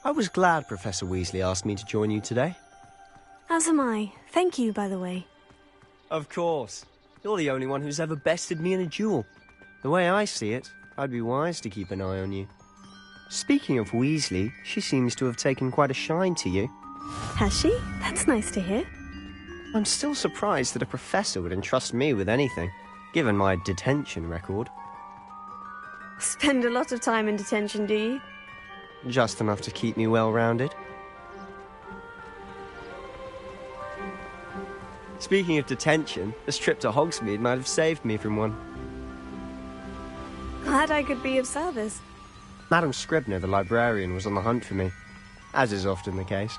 I was glad Professor Weasley asked me to join you today. As am I. Thank you, by the way. Of course. You're the only one who's ever bested me in a duel. The way I see it, I'd be wise to keep an eye on you. Speaking of Weasley, she seems to have taken quite a shine to you. Has she? That's nice to hear. I'm still surprised that a professor would entrust me with anything, given my detention record. Spend a lot of time in detention, do you? Just enough to keep me well-rounded. Speaking of detention, this trip to Hogsmeade might have saved me from one. Glad I could be of service. Madam Scribner, the librarian, was on the hunt for me, as is often the case.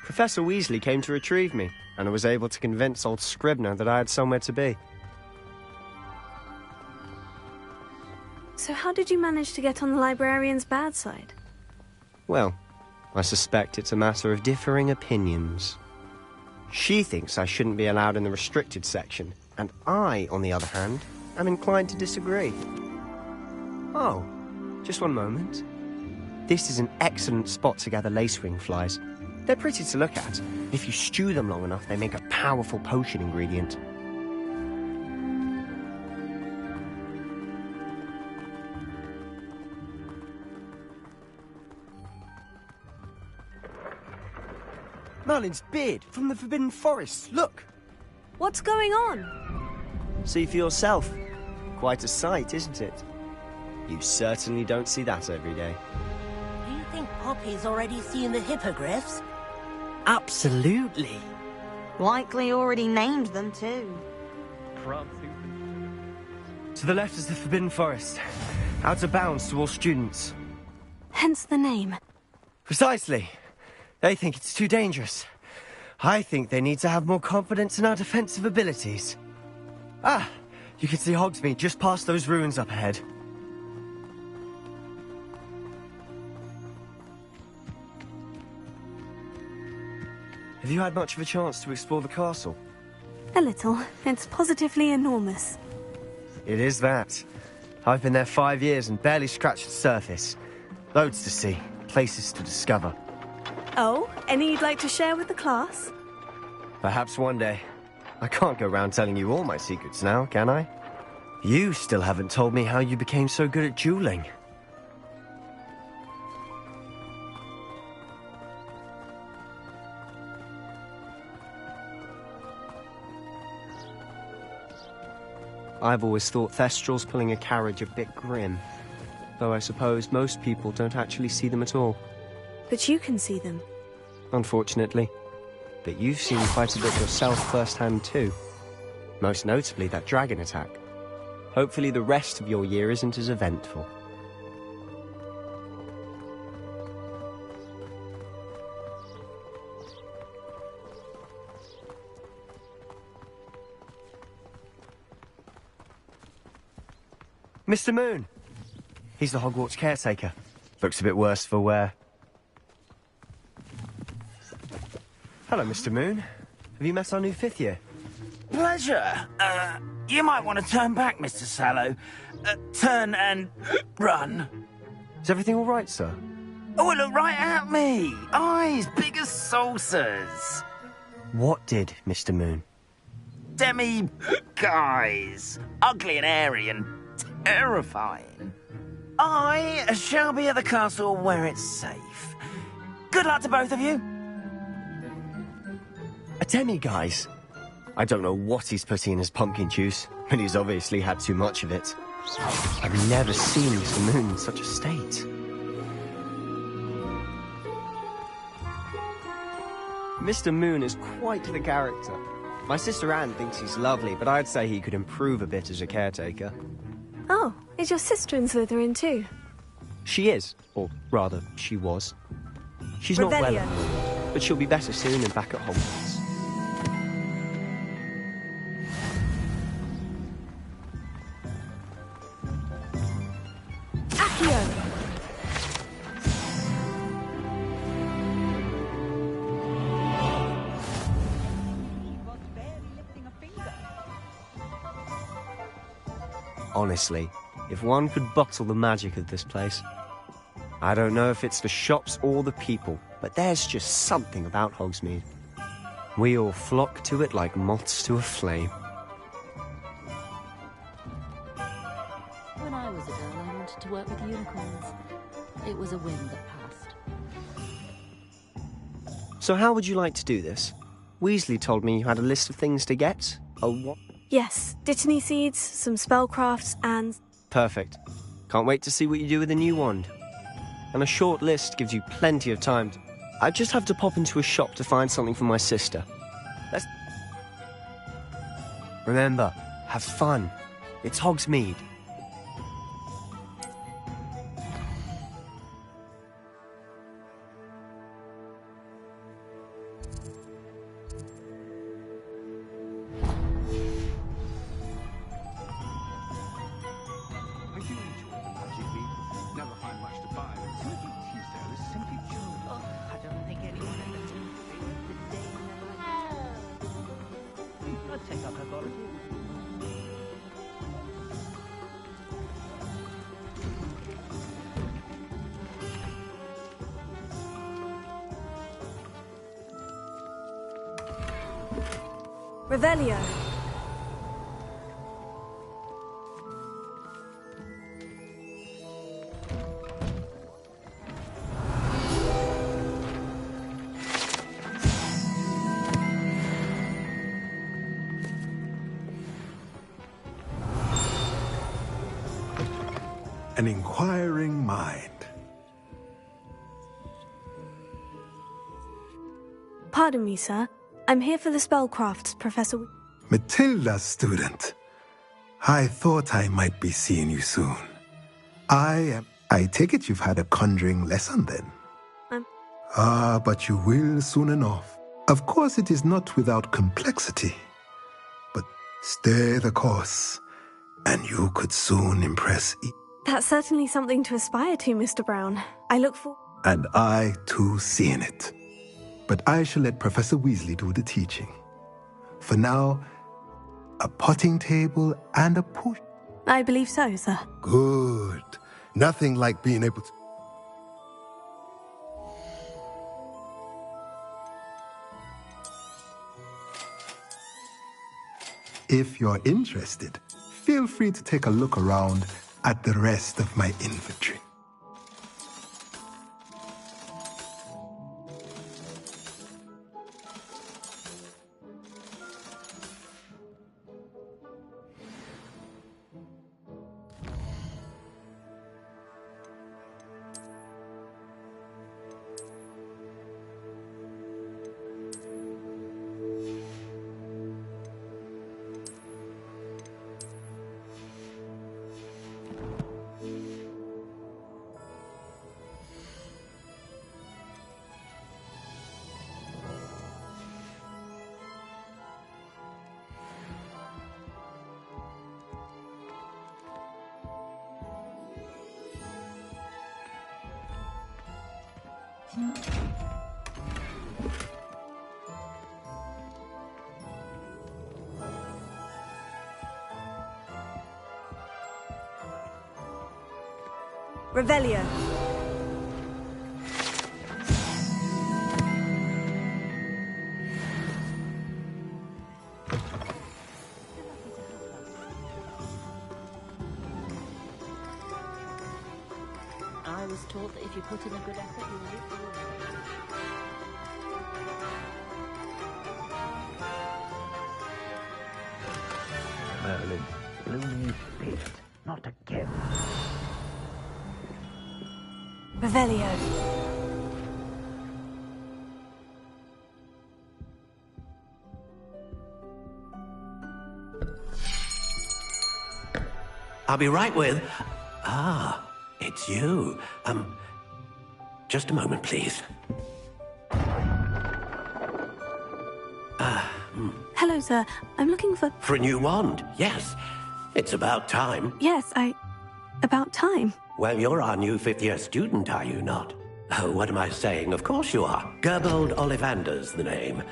Professor Weasley came to retrieve me, and I was able to convince old Scribner that I had somewhere to be. So how did you manage to get on the librarian's bad side? Well, I suspect it's a matter of differing opinions. She thinks I shouldn't be allowed in the restricted section, and I, on the other hand, am inclined to disagree. Oh, just one moment. This is an excellent spot to gather lacewing flies. They're pretty to look at. If you stew them long enough, they make a powerful potion ingredient. Merlin's beard from the Forbidden Forest, look! What's going on? See for yourself. Quite a sight, isn't it? You certainly don't see that every day. Do you think Poppy's already seen the hippogriffs? Absolutely. Likely already named them too. To the left is the Forbidden Forest. Out of bounds to all students. Hence the name. Precisely. They think it's too dangerous. I think they need to have more confidence in our defensive abilities. Ah, you can see Hogsmeade just past those ruins up ahead. Have you had much of a chance to explore the castle? A little. It's positively enormous. It is that. I've been there 5 years and barely scratched the surface. Loads to see, places to discover. Oh, any you'd like to share with the class? Perhaps one day. I can't go round telling you all my secrets now, can I? You still haven't told me how you became so good at dueling. I've always thought Thestrals pulling a carriage a bit grim. Though I suppose most people don't actually see them at all. But you can see them. Unfortunately. But you've seen quite a bit yourself firsthand too. Most notably that dragon attack. Hopefully the rest of your year isn't as eventful. Mr. Moon! He's the Hogwarts caretaker. Looks a bit worse for wear. Hello, Mr. Moon. Have you met our new 5th year? Pleasure. You might want to turn back, Mr. Sallow. Turn and run. Is everything all right, sir? Oh, look right at me. Eyes big as saucers. What did, Mr. Moon? Guys. Ugly and airy and terrifying. I shall be at the castle where it's safe. Good luck to both of you. A demi-guise? I don't know what he's putting in his pumpkin juice, but he's obviously had too much of it. I've never seen Mr. Moon in such a state. Mr. Moon is quite the character. My sister Anne thinks he's lovely, but I'd say he could improve a bit as a caretaker. Oh, is your sister in Slytherin too? She is, or rather, she was. She's not well, but she'll be better soon and back at Hogwarts. Honestly, if one could bottle the magic of this place. I don't know if it's the shops or the people, but there's just something about Hogsmeade. We all flock to it like moths to a flame. When I was a girl, I wanted to work with unicorns. It was a whim that passed. So how would you like to do this? Weasley told me you had a list of things to get. Oh, what? Yes, Dittany seeds, some spellcrafts, and... Perfect. Can't wait to see what you do with the new wand. And a short list gives you plenty of time. I just have to pop into a shop to find something for my sister. Remember, have fun. It's Hogsmeade. Revelio. An inquiring mind. Pardon me, sir. I'm here for the spellcrafts, Professor... Matilda, student. I thought I might be seeing you soon. I take it you've had a conjuring lesson then? But you will soon enough. Of course it is not without complexity. But stay the course, and you could soon impress That's certainly something to aspire to, Mr. Brown. I look for... And I, too, seeing it. But I shall let Professor Weasley do the teaching. For now, a potting table and a push. I believe so, sir. Good. Nothing like being able to... If you're interested, feel free to take a look around at the rest of my inventory. Revelio. I was taught that if you put in a good effort, you will reap the reward. Merlin, blooming spirit, not again. Revelio. I'll be right with... Ah, it's you. Just a moment, please. Hello, sir. I'm looking for... For a new wand, yes. It's about time. Yes, about time. Well, you're our new fifth-year student, are you not? Oh, what am I saying? Of course you are. Gerbold Ollivander's the name.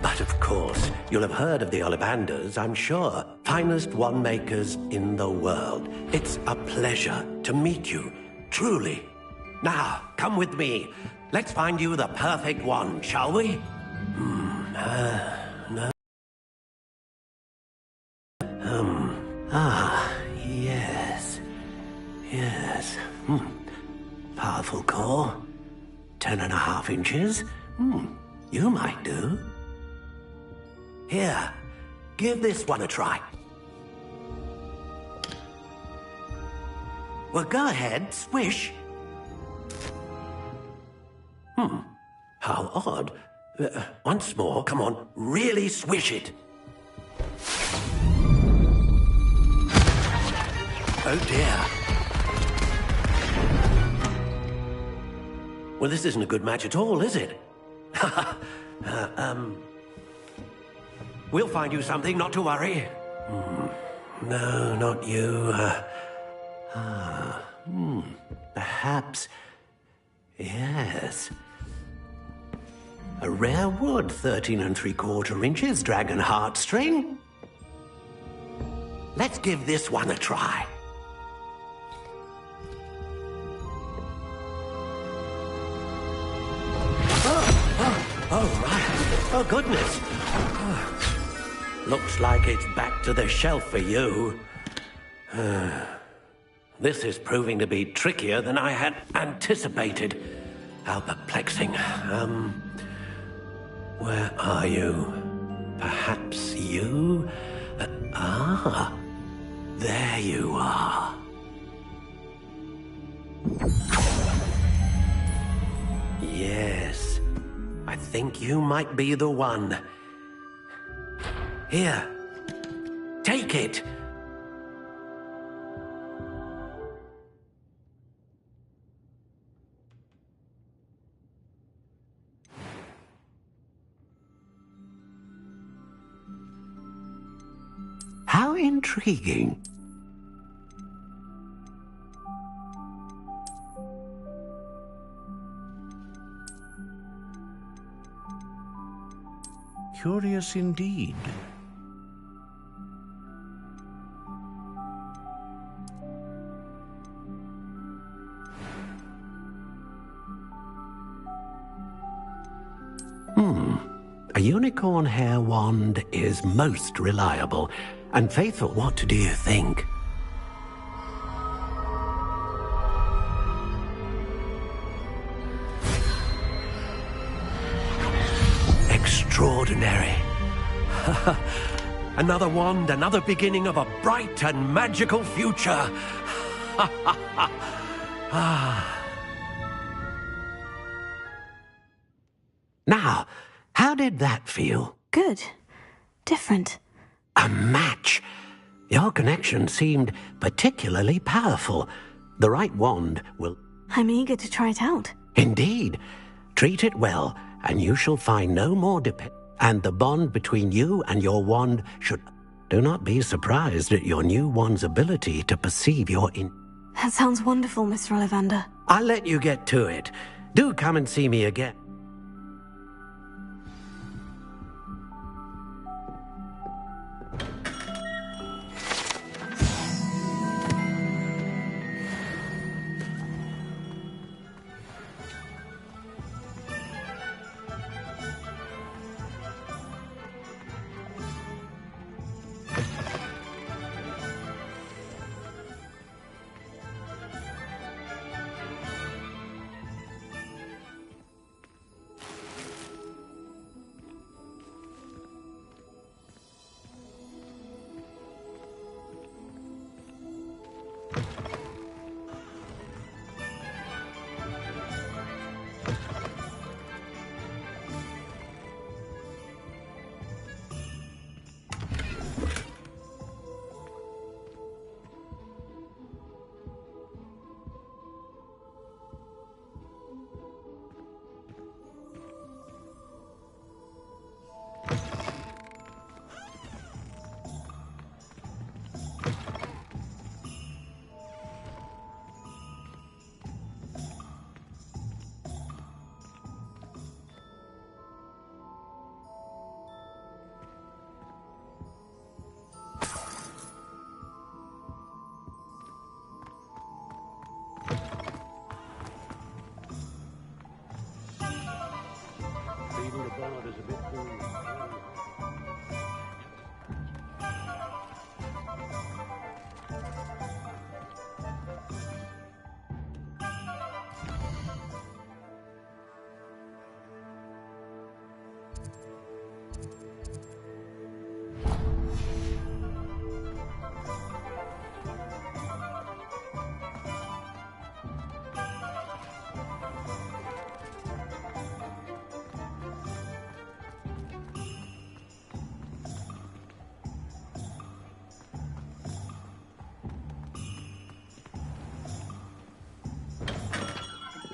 But of course, you'll have heard of the Ollivanders, I'm sure. Finest wand makers in the world. It's a pleasure to meet you, truly. Now, come with me. Let's find you the perfect wand, shall we? No. Yes. Yes. Powerful core. 10.5 inches. You might do. Here, give this one a try. Well, go ahead, swish. How odd. Once more, come on, really swish it. Oh dear. Well, this isn't a good match at all, is it? We'll find you something, not to worry. No, not you. Perhaps... Yes. A rare wood, 13 3/4 inches, dragon heartstring. Let's give this one a try. Oh, my. Oh, goodness. Looks like it's back to the shelf for you. This is proving to be trickier than I had anticipated. How perplexing. Where are you? Perhaps you? There you are. Yes. I think you might be the one. Here. Take it. How intriguing. Curious indeed. A unicorn hair wand is most reliable and faithful. What do you think? Extraordinary. Another wand, another beginning of a bright and magical future. Now, how did that feel? Good. Different. A match. Your connection seemed particularly powerful. The right wand will... I'm eager to try it out. Indeed. Treat it well, and you shall find no more and the bond between you and your wand should... Do not be surprised at your new wand's ability to perceive your That sounds wonderful, Mr. Ollivander. I'll let you get to it. Do come and see me again.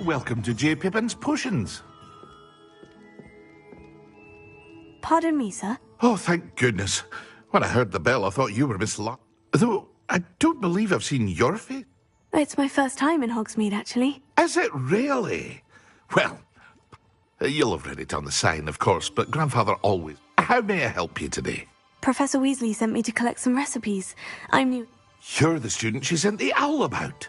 Welcome to J. Pippin's Potions. Pardon me, sir. Oh, thank goodness. When I heard the bell, I thought you were Miss Though I don't believe I've seen your face. It's my first time in Hogsmeade, actually. Is it really? Well, you'll have read it on the sign, of course, but Grandfather always... How may I help you today? Professor Weasley sent me to collect some recipes. I'm new... You're the student she sent the owl about.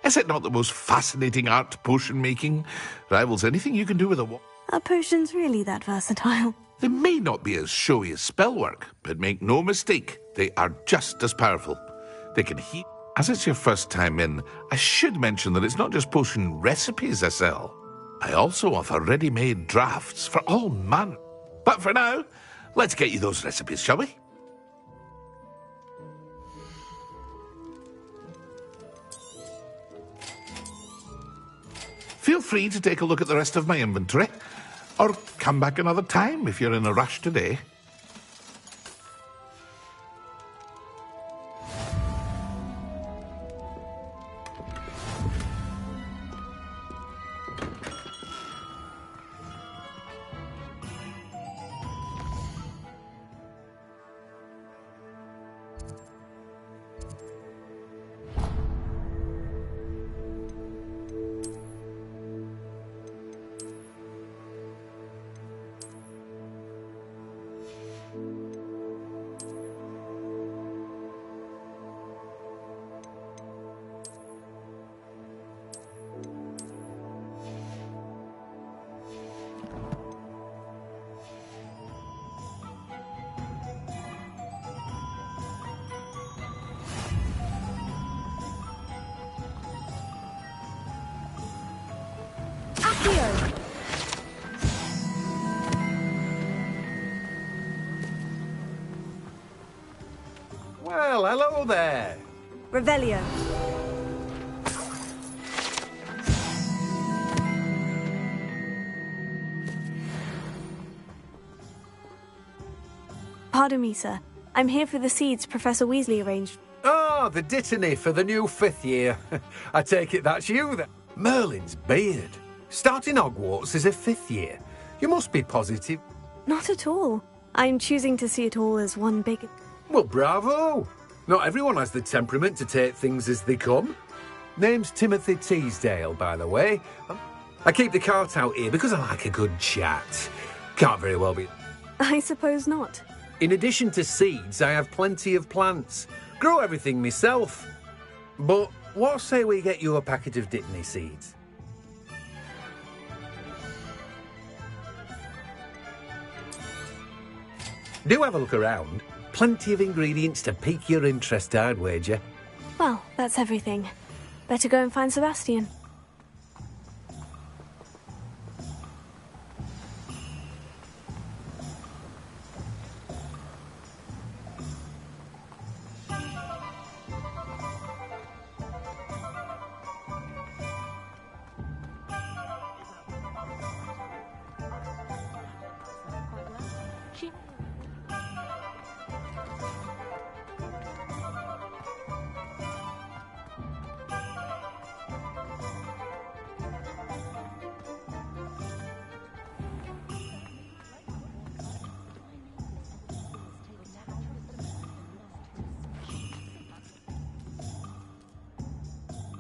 Is it not the most fascinating art, potion making? Rivals anything you can do with a wand? Are potions really that versatile? They may not be as showy as spellwork, but make no mistake, they are just as powerful. They can heal. As it's your first time in, I should mention that it's not just potion recipes I sell. I also offer ready-made drafts for all manner. But for now, let's get you those recipes, shall we? Feel free to take a look at the rest of my inventory, or come back another time if you're in a rush today. Well, hello there. Revelio. Pardon me, sir. I'm here for the seeds Professor Weasley arranged. Oh, the dittany for the new 5th year. I take it that's you then. Merlin's beard. Starting Hogwarts as a 5th year. You must be positive. Not at all. I'm choosing to see it all as one big... Well, bravo. Not everyone has the temperament to take things as they come. Name's Timothy Teasdale, by the way. I keep the cart out here because I like a good chat. Can't very well be... I suppose not. In addition to seeds, I have plenty of plants. Grow everything myself. But what say we get you a packet of Dittany seeds? Do have a look around. Plenty of ingredients to pique your interest, I'd wager. Well, that's everything. Better go and find Sebastian.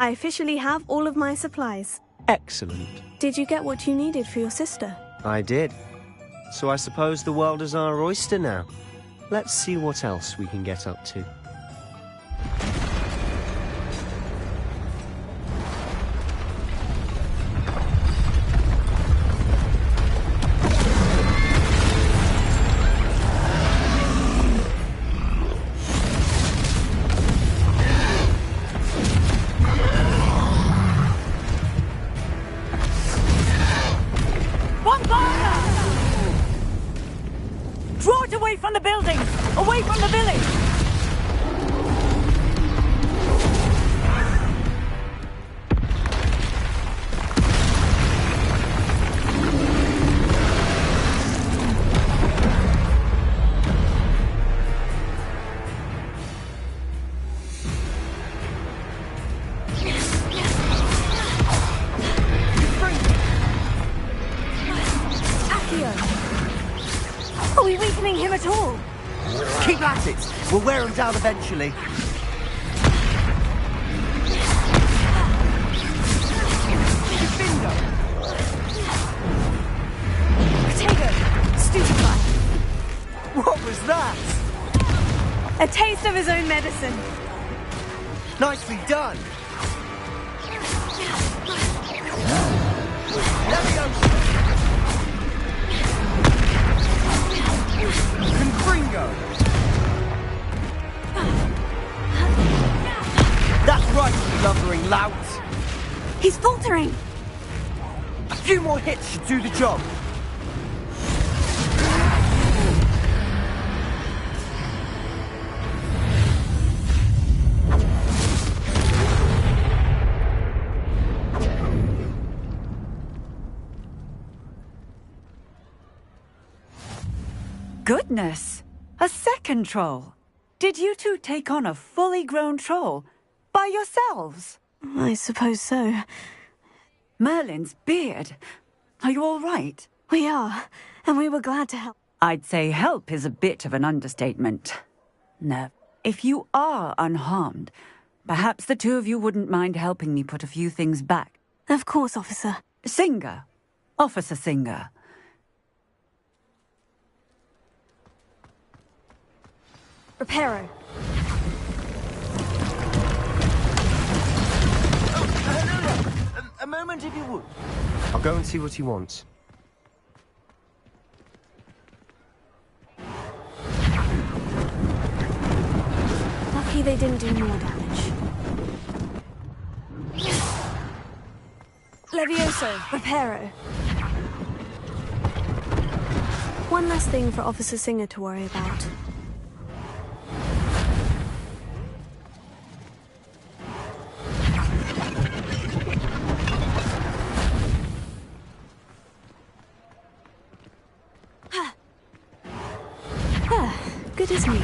I officially have all of my supplies. Excellent. Did you get what you needed for your sister? I did. So I suppose the world is our oyster now. Let's see what else we can get up to. Are we weakening him at all? Keep at it. We'll wear him down eventually. Potato! Stupefy! What was that? A taste of his own medicine. Nicely done. Leviosa! Confringo! That's right, you lumbering lout! He's faltering! A few more hits should do the job. Goodness! A second troll! Did you two take on a fully grown troll? By yourselves? I suppose so. Merlin's beard. Are you all right? We are, and we were glad to help. I'd say help is a bit of an understatement. No, if you are unharmed, perhaps the two of you wouldn't mind helping me put a few things back. Of course, officer. Singer. Officer Singer. Reparo. A moment if you would. I'll go and see what he wants. Lucky they didn't do more damage. Levioso, Reparo. One less thing for Officer Singer to worry about. Good as new.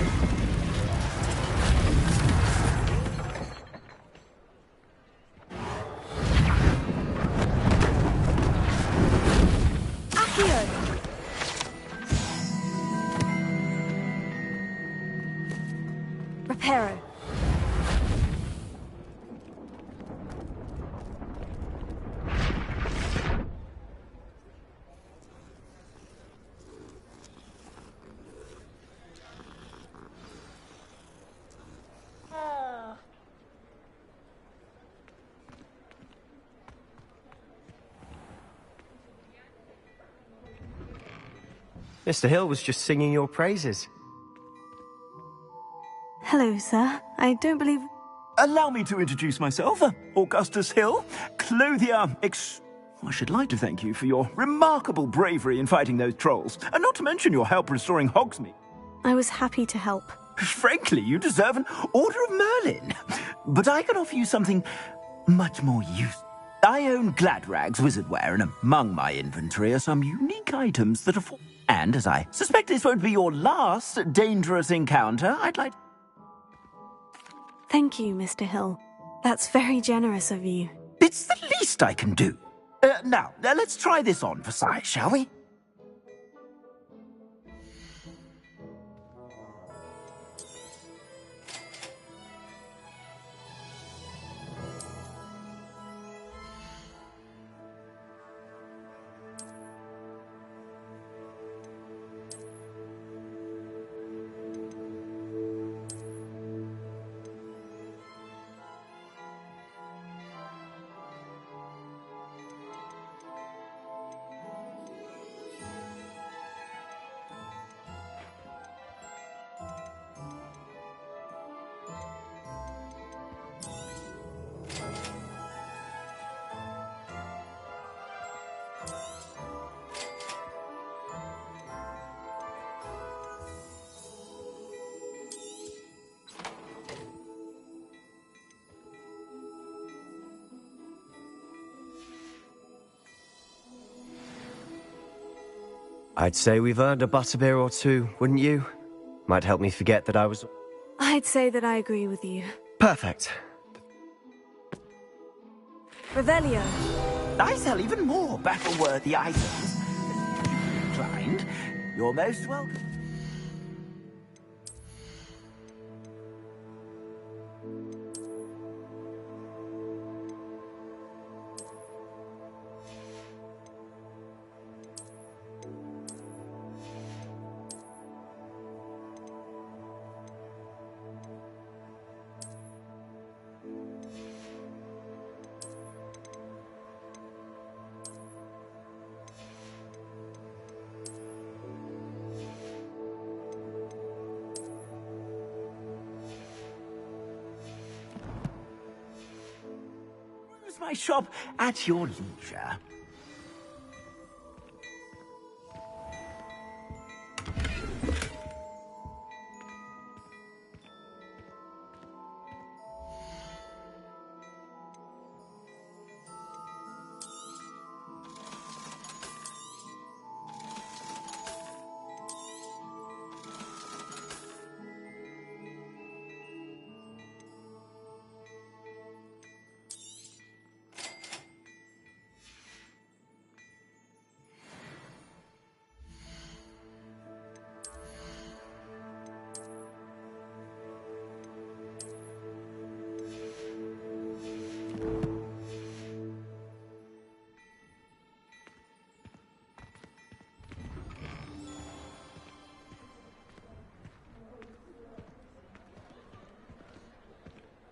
Accio! Reparo. Mr. Hill was just singing your praises. Hello, sir. I don't believe... Allow me to introduce myself, Augustus Hill, clothier I should like to thank you for your remarkable bravery in fighting those trolls, and not to mention your help restoring Hogsmeade. I was happy to help. Frankly, you deserve an Order of Merlin. But I can offer you something much more useful. I own Gladrag's wizardware, and among my inventory are some unique items that are And as I suspect this won't be your last dangerous encounter, I'd like... Thank you, Mr. Hill. That's very generous of you. It's the least I can do. Now, let's try this on for size, shall we? I'd say we've earned a butterbeer or two, wouldn't you? Might help me forget that I was... I'd say that I agree with you. Perfect. Revelio. I sell even more battle-worthy items. Inclined, you're most welcome. My shop at your leisure.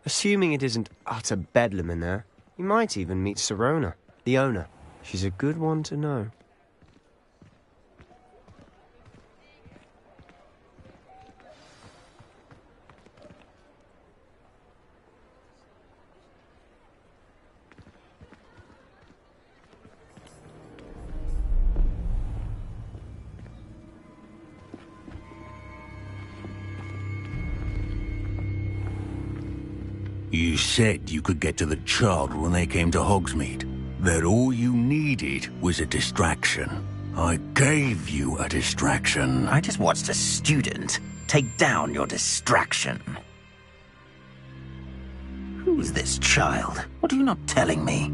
Assuming it isn't utter bedlam in there, you might even meet Sirona, the owner. She's a good one to know. You said you could get to the child when they came to Hogsmeade. That all you needed was a distraction. I gave you a distraction. I just watched a student take down your distraction. Who's this child? What are you not telling me?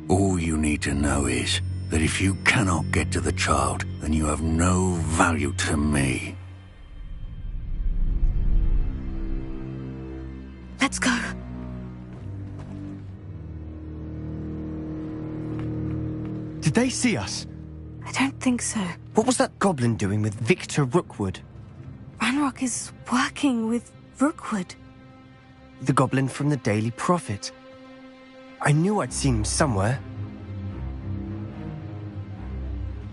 All you need to know is that if you cannot get to the child, then you have no value to me. Let's go. Did they see us? I don't think so. What was that goblin doing with Victor Rookwood? Ranrock is working with Rookwood. The goblin from the Daily Prophet. I knew I'd seen him somewhere.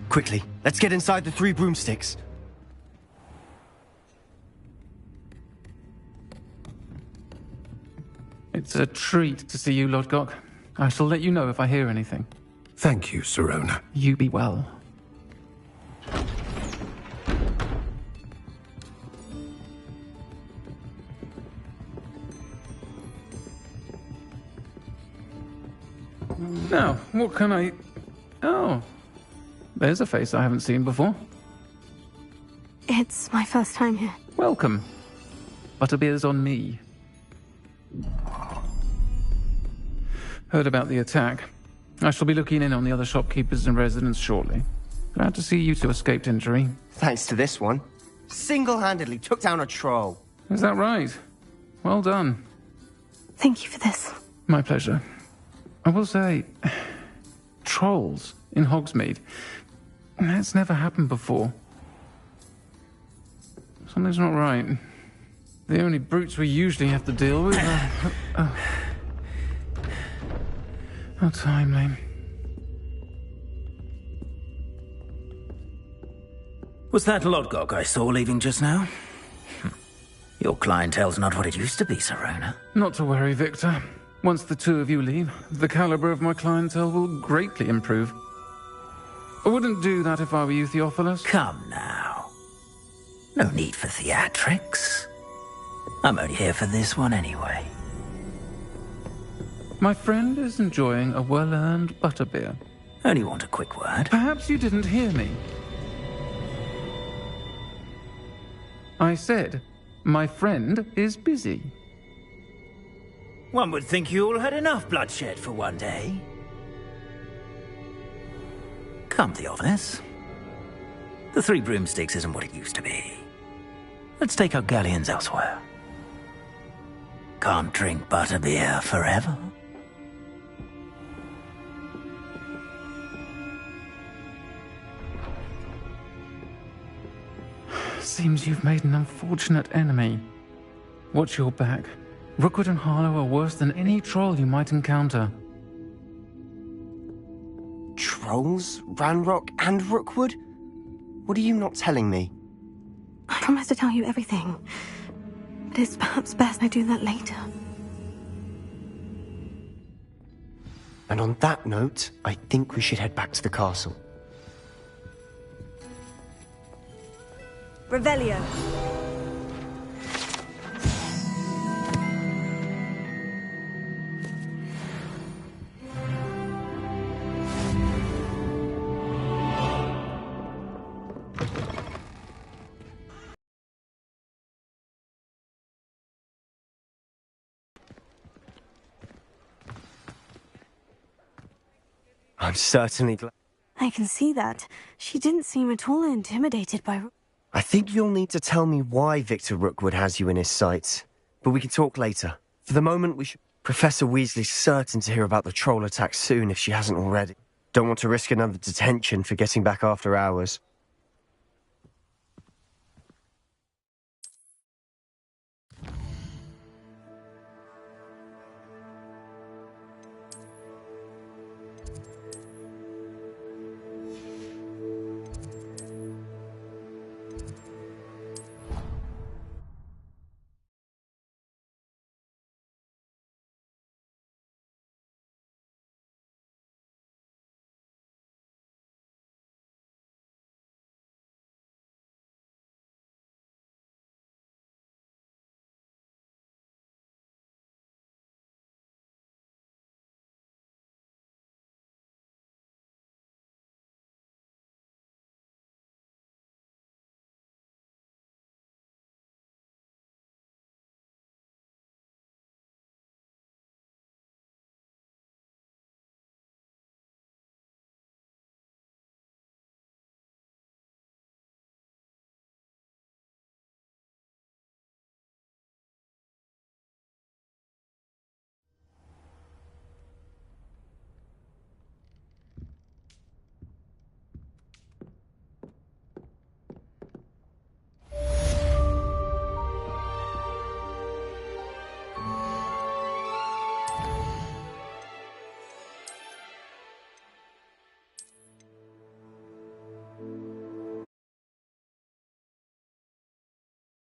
Quickly, let's get inside the 3 broomsticks. It's a treat to see you, Lodgok. I shall let you know if I hear anything. Thank you, Sirona. You be well. Now, what can I... Oh, there's a face I haven't seen before. It's my first time here. Welcome. Butterbeer's on me. Heard about the attack. I shall be looking in on the other shopkeepers and residents shortly. Glad to see you two escaped injury. Thanks to this one. Single-handedly took down a troll. Is that right? Well done. Thank you for this. My pleasure. I will say, trolls in Hogsmeade. That's never happened before. Something's not right. The only brutes we usually have to deal with are... How timely. Was that Lodgok I saw leaving just now? Your clientele's not what it used to be, Sirona. Not to worry, Victor. Once the two of you leave, the caliber of my clientele will greatly improve. I wouldn't do that if I were you, Theophilus. Come now. No need for theatrics. I'm only here for this one anyway. My friend is enjoying a well-earned butterbeer. Only want a quick word. Perhaps you didn't hear me. I said, my friend is busy. One would think you all had enough bloodshed for one day. Come, Theophilus. The 3 broomsticks isn't what it used to be. Let's take our galleons elsewhere. Can't drink butterbeer forever. Seems you've made an unfortunate enemy. Watch your back. Rookwood and Harlow are worse than any troll you might encounter. Trolls? Ranrock and Rookwood? What are you not telling me? I promise to tell you everything. But it's perhaps best I do that later. And on that note, I think we should head back to the castle. Revelio. I'm certainly glad. I can see that. She didn't seem at all intimidated by... I think you'll need to tell me why Victor Rookwood has you in his sights. But we can talk later. For the moment, we should... Professor Weasley's certain to hear about the troll attack soon if she hasn't already. Don't want to risk another detention for getting back after hours.